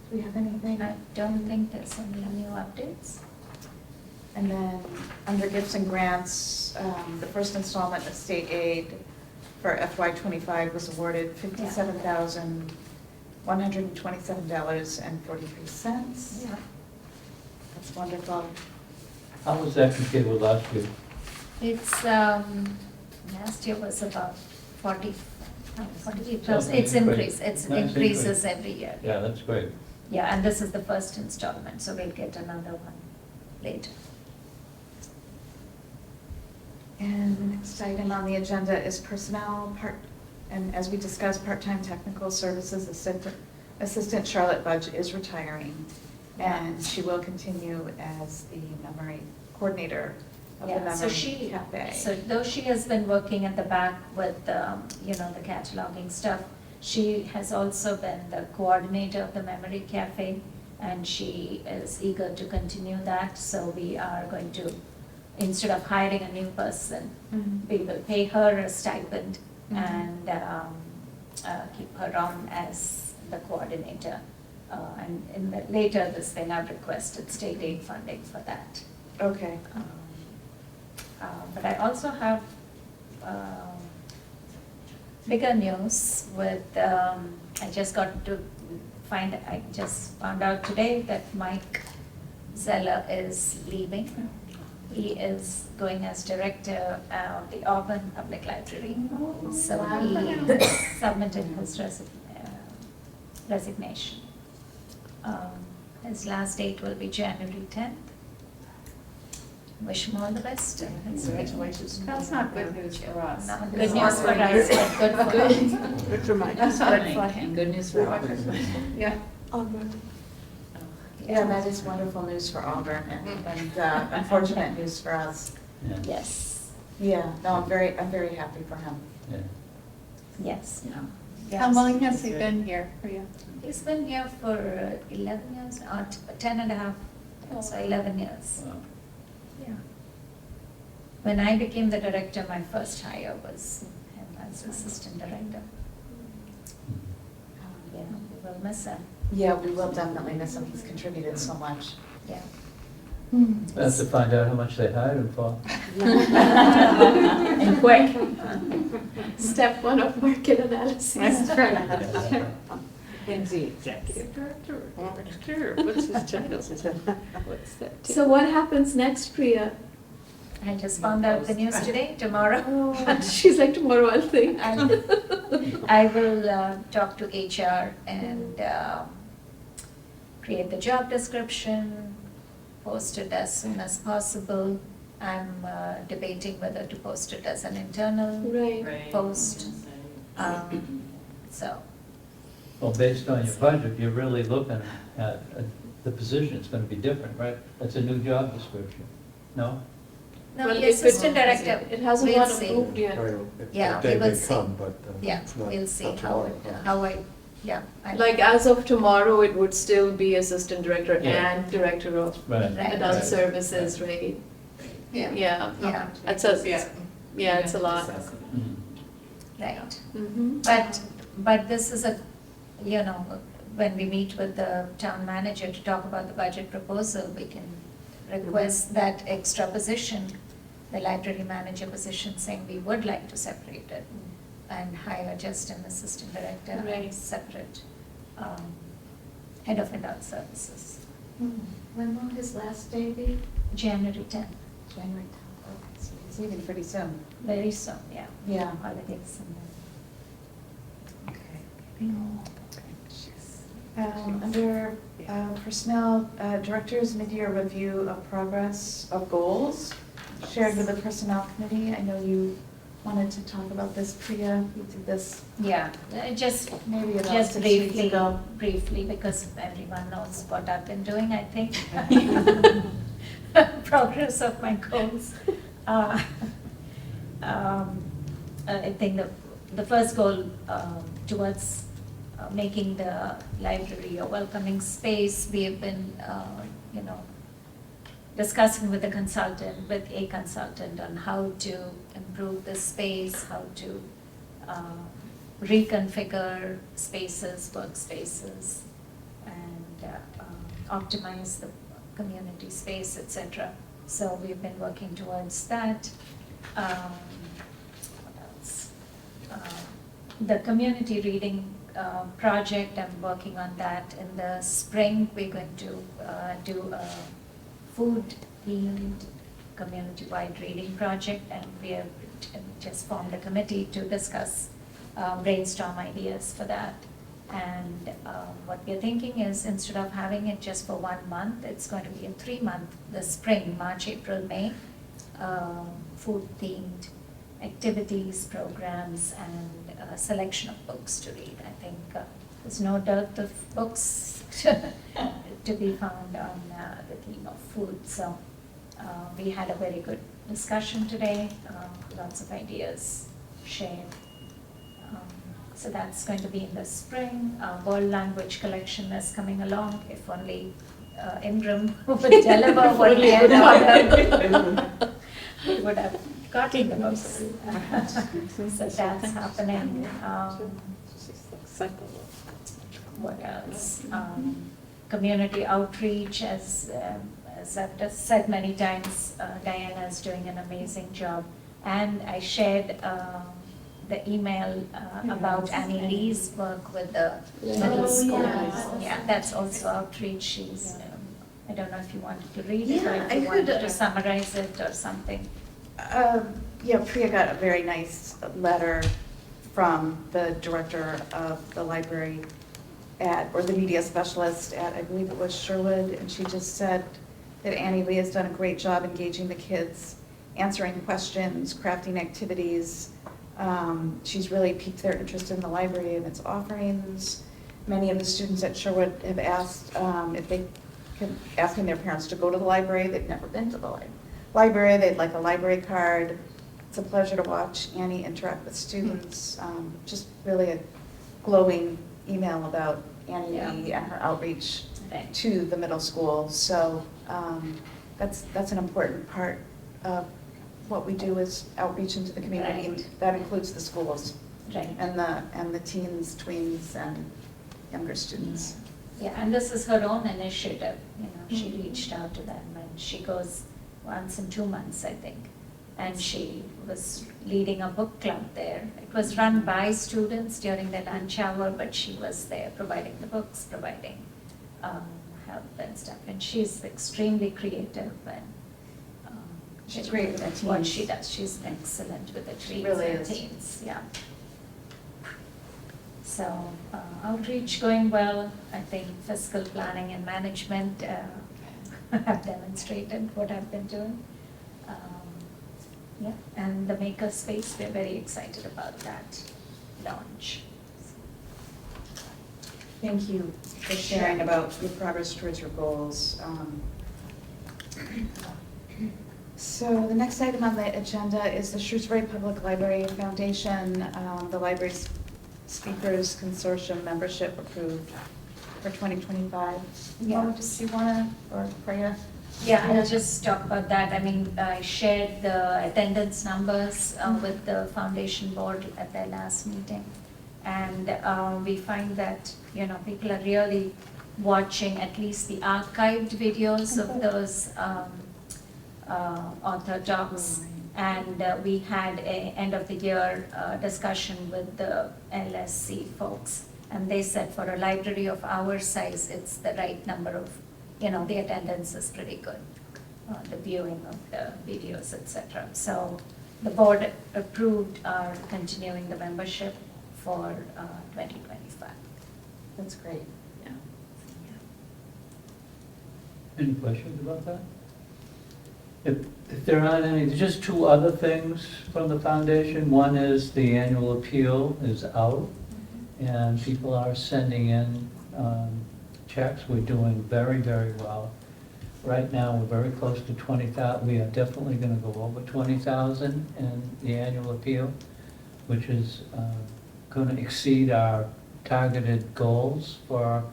Do we have anything? I don't think there's any new updates. And then, under gifts and grants, the first installment of state aid for FY '25 was awarded $57,127.43. Yeah. That's wonderful. How was that compared with last year? It's, last year was about 48,000. It's Nice increase, it's increase. increases every year. Yeah, that's great. Yeah, and this is the first installment, so we'll get another one later. And the next item on the agenda is personnel and as we discussed, part-time technical services assistant Charlotte Budge is retiring. And she will continue as the memory coordinator of the Yeah, so memory she, cafe. so though she has been working at the back with, you know, the cataloging stuff, she has also been the coordinator of the Memory Cafe, and she is eager to continue that, so we are going to, instead of hiring a new person, Mhm. we will pay her a stipend Mhm. and keep her on as the coordinator. And in the, later this thing, I've requested state aid funding for that. Okay. But I also have bigger news with, I just found out today that Mike Zeller is leaving. He is going as director of the Auburn Public Library. So he submitted his resignation. His last date will be January 10th. Wish him all the best. Congratulations. That's not good news for us. Not good news for us, but good for him. Good reminder. That's Good funny, for him. and good news for Auburn. Yeah. Yeah, that is wonderful news for Auburn and unfortunate news for us. Yeah, Yes, Yeah, no, I'm very happy for him. yeah. yes. How long has he been here for you? He's been here for 11 years, or 10 and a half, so 11 years. Wow. Yeah. When I became the director, my first hire was him as assistant director. Yeah, we will miss him, Yeah, we will definitely miss him. He's contributed so much. yeah. I have to find out how much they hired him for. And quick. Step one of market analysis. And the executive director, what's his title? What's that? So what happens next, Priya? I just found out the news today, tomorrow. She's like, tomorrow I'll think. I will talk to HR and create the job description, post it as soon as possible. I'm debating whether to post it as an internal Right. post. So, Well, based on your budget, you're really looking at, the position's gonna be different, right? That's a new job description, no? no, Well, the it could- assistant director, It hasn't we'll got see. approved yet. Yeah, Day we will may see. come, but Yeah, it's not- we'll see not how tomorrow. yeah. Like as of tomorrow, it would still be assistant director Yeah. and director of Right. Right. adult Right. services, right? Yeah. Yeah. Yeah, It's a, yeah, it's a lot. Mhm. right. Mhm. But this is a, you know, when we meet with the town manager to talk about the budget proposal, we can request that extra position, the library manager position, saying we would like to separate it and hire just an assistant director and Right. separate head of adult services. When will his last day be? January 10th, January 10th. Okay, so he's leaving pretty soon. very soon, yeah. Yeah. Holidays and then. Under personnel, director's mid-year review of progress of goals shared with the personnel committee. I know you wanted to talk about this, Priya. You did this Yeah, just maybe about Just 6 weeks briefly, ago. because everyone knows what I've been doing, I think. Progress of my goals. I think the first goal towards making the library a welcoming space, we have been, discussing with a consultant on how to improve the space, how to reconfigure spaces, workspaces, and optimize the community space, etc. So we've been working towards that. What else? The community reading project, I'm working on that. In the spring, we're going to do a food-themed community-wide reading project, and we have just formed a committee to discuss, brainstorm ideas for that. And what we're thinking is, instead of having it just for 1 month, it's going to be a 3-month, the spring, March, April, May, food-themed activities, programs, and a selection of books to read. I think there's no dearth of books to be found on the theme of food, so We had a very good discussion today, lots of ideas shared. So that's going to be in the spring. World Language Collection is coming along, if only Ingram would deliver what we had ordered. We would have gotten the books. So that's happening. What else? Community outreach, as I've just said many times, Diana is doing an amazing job. And I shared the email about Annie Lee's work with the middle school. Yeah, that's also outreach. She's, I don't know if you wanted to read it or Yeah, if I you wanted could, to summarize it or something. Yeah, Priya got a very nice letter from the director of the library or the media specialist at, I believe it was Sherwood, and she just said that Annie Lee has done a great job engaging the kids, answering questions, crafting activities. She's really piqued their interest in the library and its offerings. Many of the students at Sherwood have asked if they can, asking their parents to go to the library. They've never been to the library. They'd like a library card. It's a pleasure to watch Annie interact with students. Just really a glowing email about Annie Lee and her outreach Right. to the middle school. So that's an important part of what we do is outreach into the community. Right. That includes the schools Right. and the teens, tweens, and younger students. Yeah, and this is her own initiative, she reached out to them, and she goes once in 2 months, I think. And she was leading a book club there. It was run by students during the lunch hour, but she was there providing the books, providing help and stuff. And she's extremely creative and She's great with the what teens. she does. She's excellent with the She tweens really and is. teens, yeah. So outreach going well. I think fiscal planning and management have demonstrated what I've been doing. Yeah, and the maker space, we're very excited about that launch. Thank you for sharing about your progress towards your goals. So the next item on the agenda is the Shrewsbury Public Library Foundation, the library's speakers consortium membership approved for 2025. Yeah. Do you want to, or Priya? Yeah, I'll just talk about that. I mean, I shared the attendance numbers with the foundation board at their last meeting. And we find that, people are really watching at least the archived videos of those author talks. And we had a end of the year discussion with the LSC folks. And they said for a library of our size, it's the right number of, the attendance is pretty good. The viewing of the videos, etc. So the board approved our continuing the membership for 2025. That's great. Yeah. Any questions about that? If there aren't any, there's just two other things from the foundation. One is the annual appeal is out, and people are sending in checks. We're doing very, very well. Right now, we're very close to 20,000. We are definitely going to go over 20,000 in the annual appeal, which is going to exceed our targeted goals for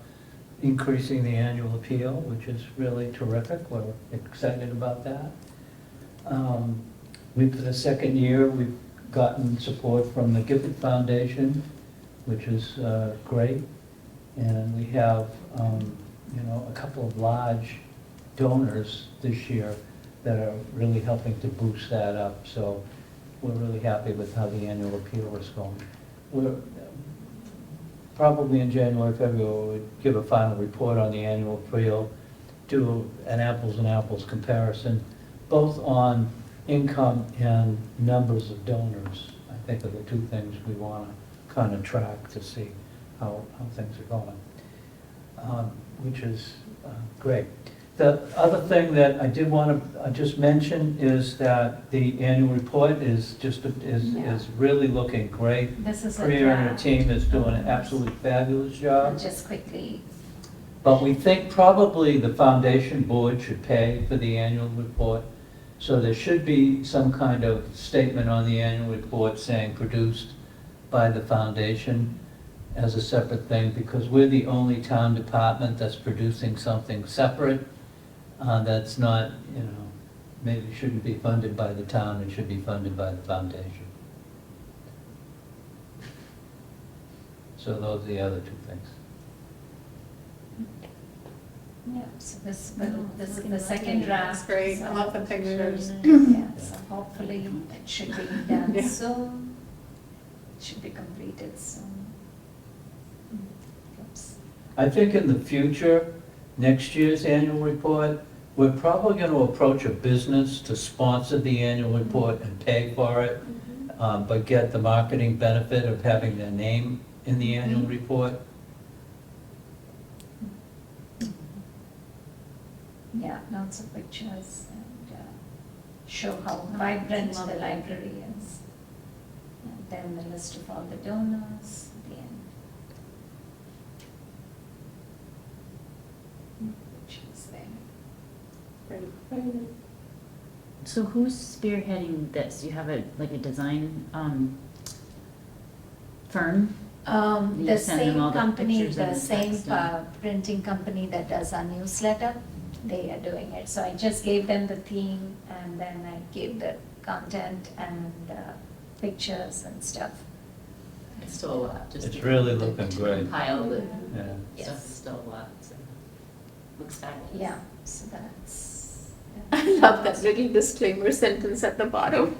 increasing the annual appeal, which is really terrific. We're excited about that. For the second year, we've gotten support from the Gifford Foundation, which is great. And we have, a couple of large donors this year that are really helping to boost that up. So we're really happy with how the annual appeal is going. We're probably in January, February, we'll give a final report on the annual appeal, do an apples and apples comparison, both on income and numbers of donors. I think are the two things we want to kind of track to see how things are going, which is great. The other thing that I did want to just mention is that the annual report is really looking great. This is a Priya and her draft. team is doing an absolutely fabulous I'll job. just quickly But we think probably the foundation board should pay for the annual report. So there should be some kind of statement on the annual report saying produced by the foundation as a separate thing, because we're the only town department that's producing something separate, that's not, maybe shouldn't be funded by the town, it should be funded by the foundation. So those are the other two things. Yeah, so this is the second draft. That's great. I love the So- pictures. Yeah, so hopefully it should be done Yeah. soon. It should be completed soon. Oops. I think in the future, next year's annual report, we're probably going to approach a business to sponsor the annual report and pay for it, but get the marketing benefit of having their name in the annual report. Yeah, lots of pictures and show how vibrant the library is. And then the list of all the donors at the end. Pictures there. So who's spearheading this? You have a design firm? You The send them same all the company, pictures and the the same text and- printing company that does our newsletter, they are doing it. So I just gave them the theme and then I gave the content and pictures and stuff. It's still a lot, just. It's to really looking great. Compile the Yeah. Yes. stuff, is still a lot, so. Looks fabulous. Yeah, so that's. I love that little disclaimer sentence at the bottom.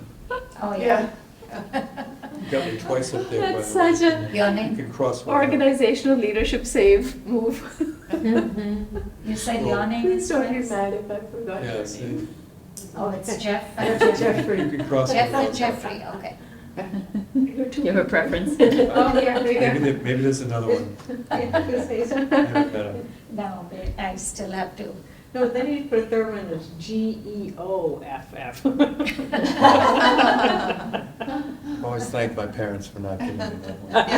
Oh, yeah. You got me twice up there. by That's the way. such a Your You name? can cross one out. organizational leadership save move. You said your name Please is don't be Chris? mad if I forgot Yeah, your see, name. Oh, it's Jeff. you can cross one Jeff out. and Jeffrey, okay. You have a preference? Oh, yeah, Maybe there's another one. Maybe better. No, but I still have to. No, then you put a third one that's GEOFF. I always thank my parents for not giving me that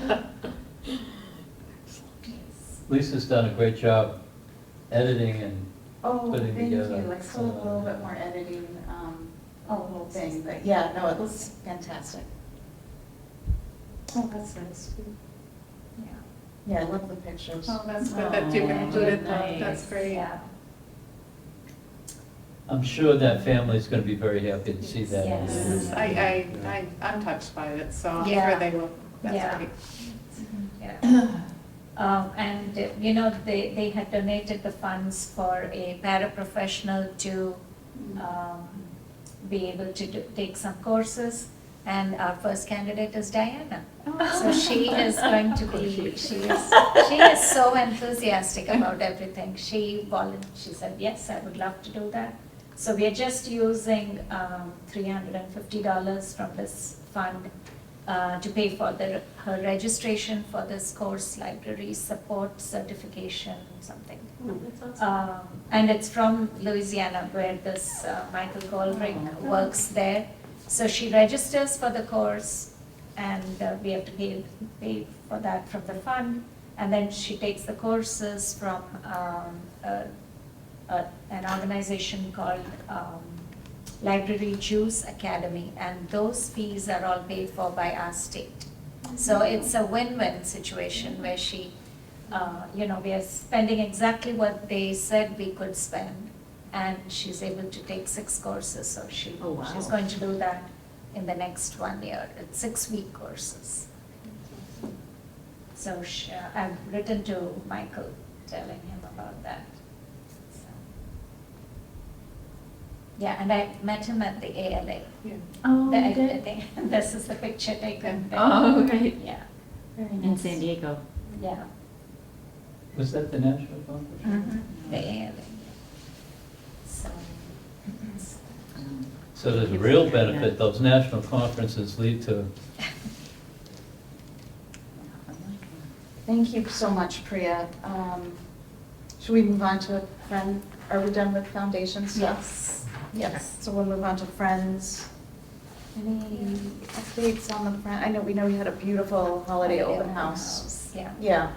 one. Lisa's done a great job editing and Oh, putting thank you, together. I still have a little bit more editing, the whole thing, but yeah, no, it looks fantastic. Oh, that's nice. Yeah. Yeah, I love the pictures. Oh, that's good that you've included them, that's great. Yeah. I'm sure that family's going to be very happy to see that. Yes. I'm touched by it, so I'm Yeah. sure they will, that's Yeah. great. Yeah. And, they had donated the funds for a paraprofessional to be able to take some courses. And our first candidate is Diana. So she is going to be, she is so enthusiastic about everything. She said, yes, I would love to do that. So we are just using $350 from this fund to pay for her registration for this course, library support certification, something. And it's from Louisiana, where this Michael Goldrick works there. So she registers for the course, and we have to pay for that from the fund. And then she takes the courses from an organization called Library Juice Academy, and those fees are all paid for by our state. So it's a win-win situation where she, we are spending exactly what they said we could spend, and she's able to take 6 courses, so she's going to do that in the next 1 year. It's 6-week courses. So I've written to Michael telling him about that. So. Yeah, and I met him at the ALA. Oh, The- you I did? think this is the picture taken there. Oh, right. Yeah, In San Diego. yeah. Was that the national conference? The ALA. So, So there's a real benefit, those national conferences lead to, Thank you so much, Priya. Should we move on to are we done with foundation stuff? Yes, so we'll move on to Friends. Any updates on the Friends? We know you had a beautiful holiday open house. Yeah. Yeah.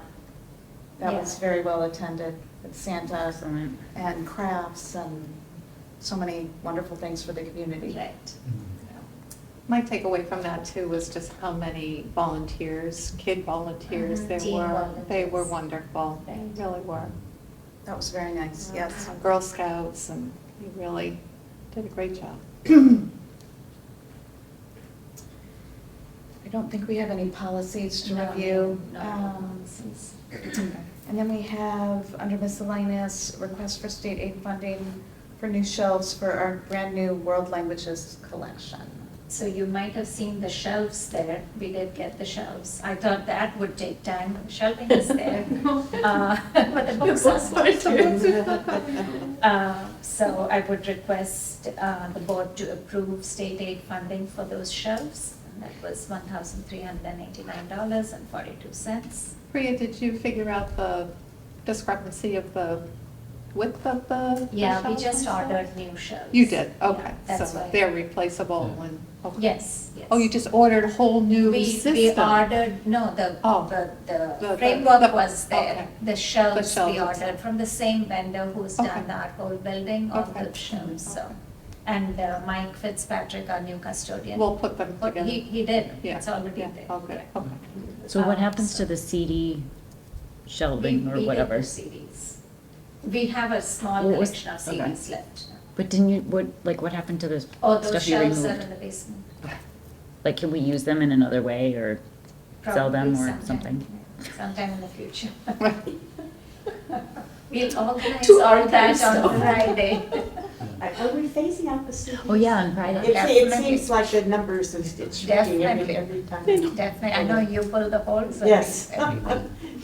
That was Yeah. very well attended, with Santa Excellent. and crafts and so many wonderful things for the community. Right. My takeaway from that too was just how many volunteers, kid volunteers there Teen were. They were volunteers. wonderful, they Right. really were. That was very nice, yes. Girl Scouts, and they really did a great job. I don't think we have any policies to No, review. no, Um, And then we have, under miscellaneous, request for state aid funding for new shelves for our brand-new world languages collection. So you might have seen the shelves there. We did get the shelves. I thought that would take time. Shelving is there. But the books are not. So I would request the board to approve state aid funding for those shelves. And that was $1,389.42. Priya, did you figure out the discrepancy of the width of the Yeah, we shelves just themselves? ordered new shelves. You did, Yeah, okay, that's so why. they're replaceable and, okay. Yes, yes. Oh, you just ordered a whole new We system? ordered, no, Oh. the The- framework the- was there. okay. The shelves shelves we themselves. ordered from the same vendor who's Okay. done our whole building, all Okay. the shelves, so. Okay. And Mike Fitzpatrick, our new custodian. We'll put them Oh, together. he did, Yeah, it's already yeah, there. okay, okay. So what Um, happens to the CD shelving or We whatever? did the CDs. We have a small What was- collection of okay. CDs left. But didn't you, what happened to the Oh, those stuff you shelves are removed? in the basement. Like, can we use them in another way or sell them Probably or something? Sometime in the future. We'll organize To all archive that stuff. on Friday. Are we phasing out the CDs? Oh, yeah, on Friday. It Definitely. seems like the numbers are it's shrinking Definitely. every time. Definitely, I know you pull the holes. Yes.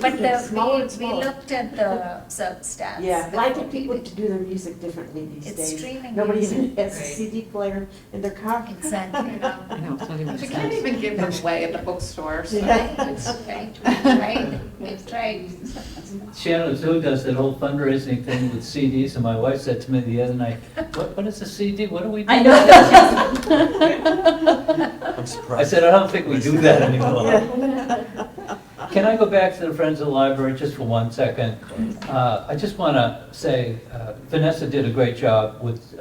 But Smaller and we smaller. looked at the stats. Yeah, well, I before get we people did. to do their music differently these It's days. streaming Nobody music. even has a Right. CD player in their car. Exactly. I know, it's not even But you can't even give them away at the bookstore, so. Right, right, we've tried. Shannon Zoo does that whole fundraising thing with CDs, and my wife said to me the other night, what is a CD? What do we do? I know. I'm surprised. I said, I don't think we do that anymore. Yeah. Can I go back to the Friends of the Library just for 1 second? I just want to say, Vanessa did a great job with,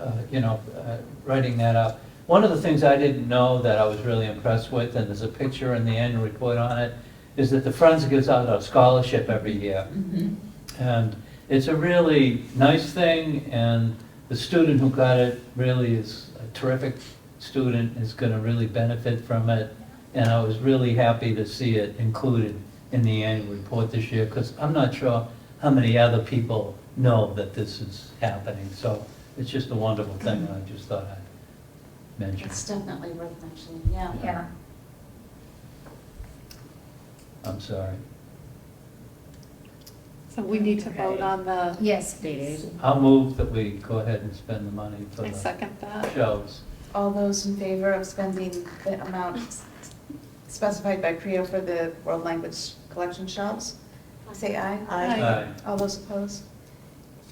writing that up. One of the things I didn't know that I was really impressed with, and there's a picture in the annual report on it, is that the Friends gives out a scholarship every year. And it's a really nice thing, and the student who got it really is a terrific student, is going to really benefit from it. And I was really happy to see it included in the annual report this year, because I'm not sure how many other people know that this is happening. So it's just a wonderful thing, and I just thought I'd mention. It's definitely worth mentioning, yeah. Yeah. I'm sorry. So we need to vote on the, Yes, State aid. please. I'll move that we go ahead and spend the money for I the second that. shows. All those in favor of spending the amount specified by Priya for the world language collection shelves, say aye. Aye. All those opposed?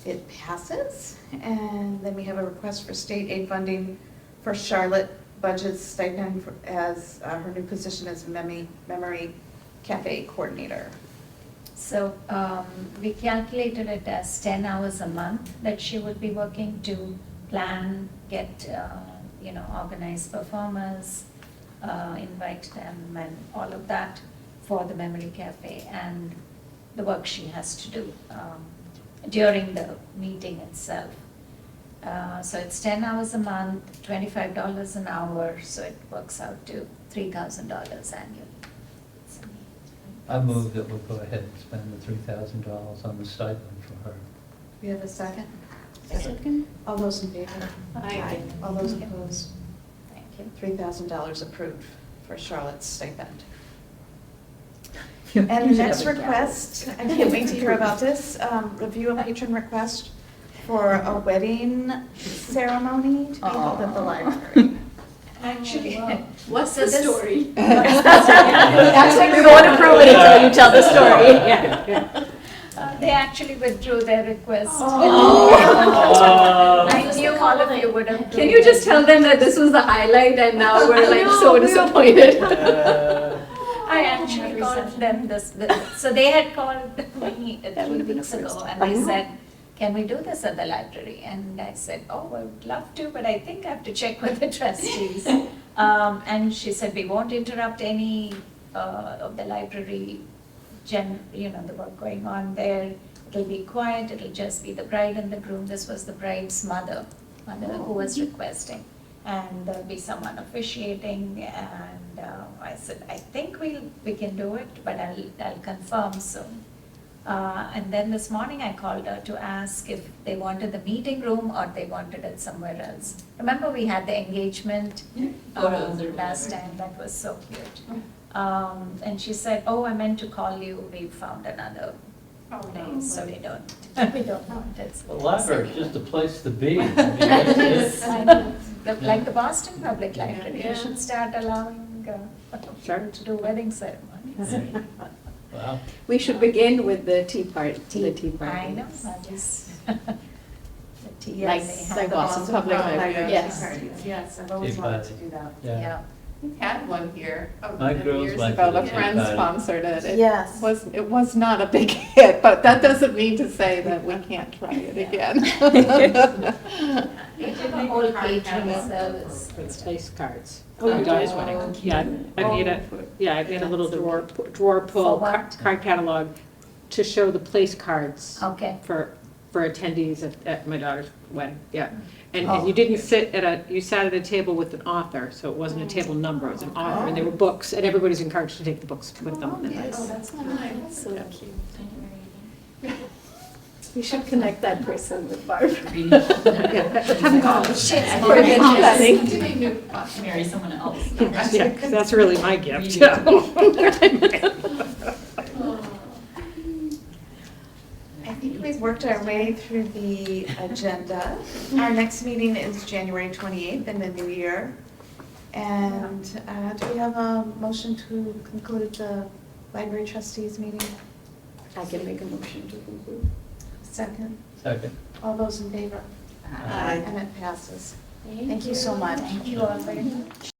It passes. And then we have a request for state aid funding for Charlotte Budget's stipend as her new position as memory cafe coordinator. So we calculated it as 10 hours a month that she would be working to plan, get, organize performers, invite them and all of that for the Memory Cafe and the work she has to do during the meeting itself. So it's 10 hours a month, $25 an hour, so it works out to $3,000 annually. I move that we'll go ahead and spend the $3,000 on the stipend for her. We have a second? Second. All those in favor? Aye. All those opposed? Thank you. $3,000 approved for Charlotte's stipend. You And the should next have a request, I can't wait to hear about this, review a patron request for a wedding ceremony to be held at the library. Actually, What's So the this- story? Actually, we won't approve it until you tell the story. they actually withdrew their request. Oh. I knew all of you would have. Can you just tell them that this was the highlight and now we're like so disappointed? I I actually called them so they had called me 3 weeks ago, and they said, can we do this at the library? And I said, oh, I would love to, but I think I have to check with the trustees. And she said, we won't interrupt any of the library, the work going on there. It'll be quiet, it'll just be the bride and the groom. This was the bride's mother who was requesting. And there'll be someone officiating, and I said, I think we can do it, but I'll confirm soon. And then this morning I called her to ask if they wanted the meeting room or they wanted it somewhere else. Remember we had the engagement Photos or last whatever. time, that was so cute. And she said, oh, I meant to call you, we found another place, so we don't want it. The library is just a place to be. I mean, it's- I know. Like the Boston Public Library, you should start allowing people to do wedding ceremonies. Wow. We should begin with the tea party. I know, that is. The tea, Like- they have like the Boston Public Library. Yes. Yes, I've always Tea wanted to party. do that. Yeah. We had one here My girls years went ago. to the The tea friends party. sponsored it. Yes. It was not a big hit, but that doesn't mean to say that we can't try it again. They have a whole catering service. It's place cards. Oh, you guys wedding. Yeah, I made a little drawer pull For what? card catalog to show the place cards Okay. for attendees at my daughter's wedding, yeah. And Oh. you didn't you sat at a table with an author, so it wasn't a table number, it was an author, and there were books, and everybody's encouraged to take the books with them. Oh, that's nice. So cute. We should connect that person with Barbara. Marry someone else. Yeah, 'cause that's really my gift. I think we've worked our way through the agenda. Our next meeting is January 28th in the new year. And do we have a motion to conclude the library trustees meeting? I can make a motion to conclude. Second. Second. All those in favor? Aye. And it passes. Thank you so much. Thank you all very much.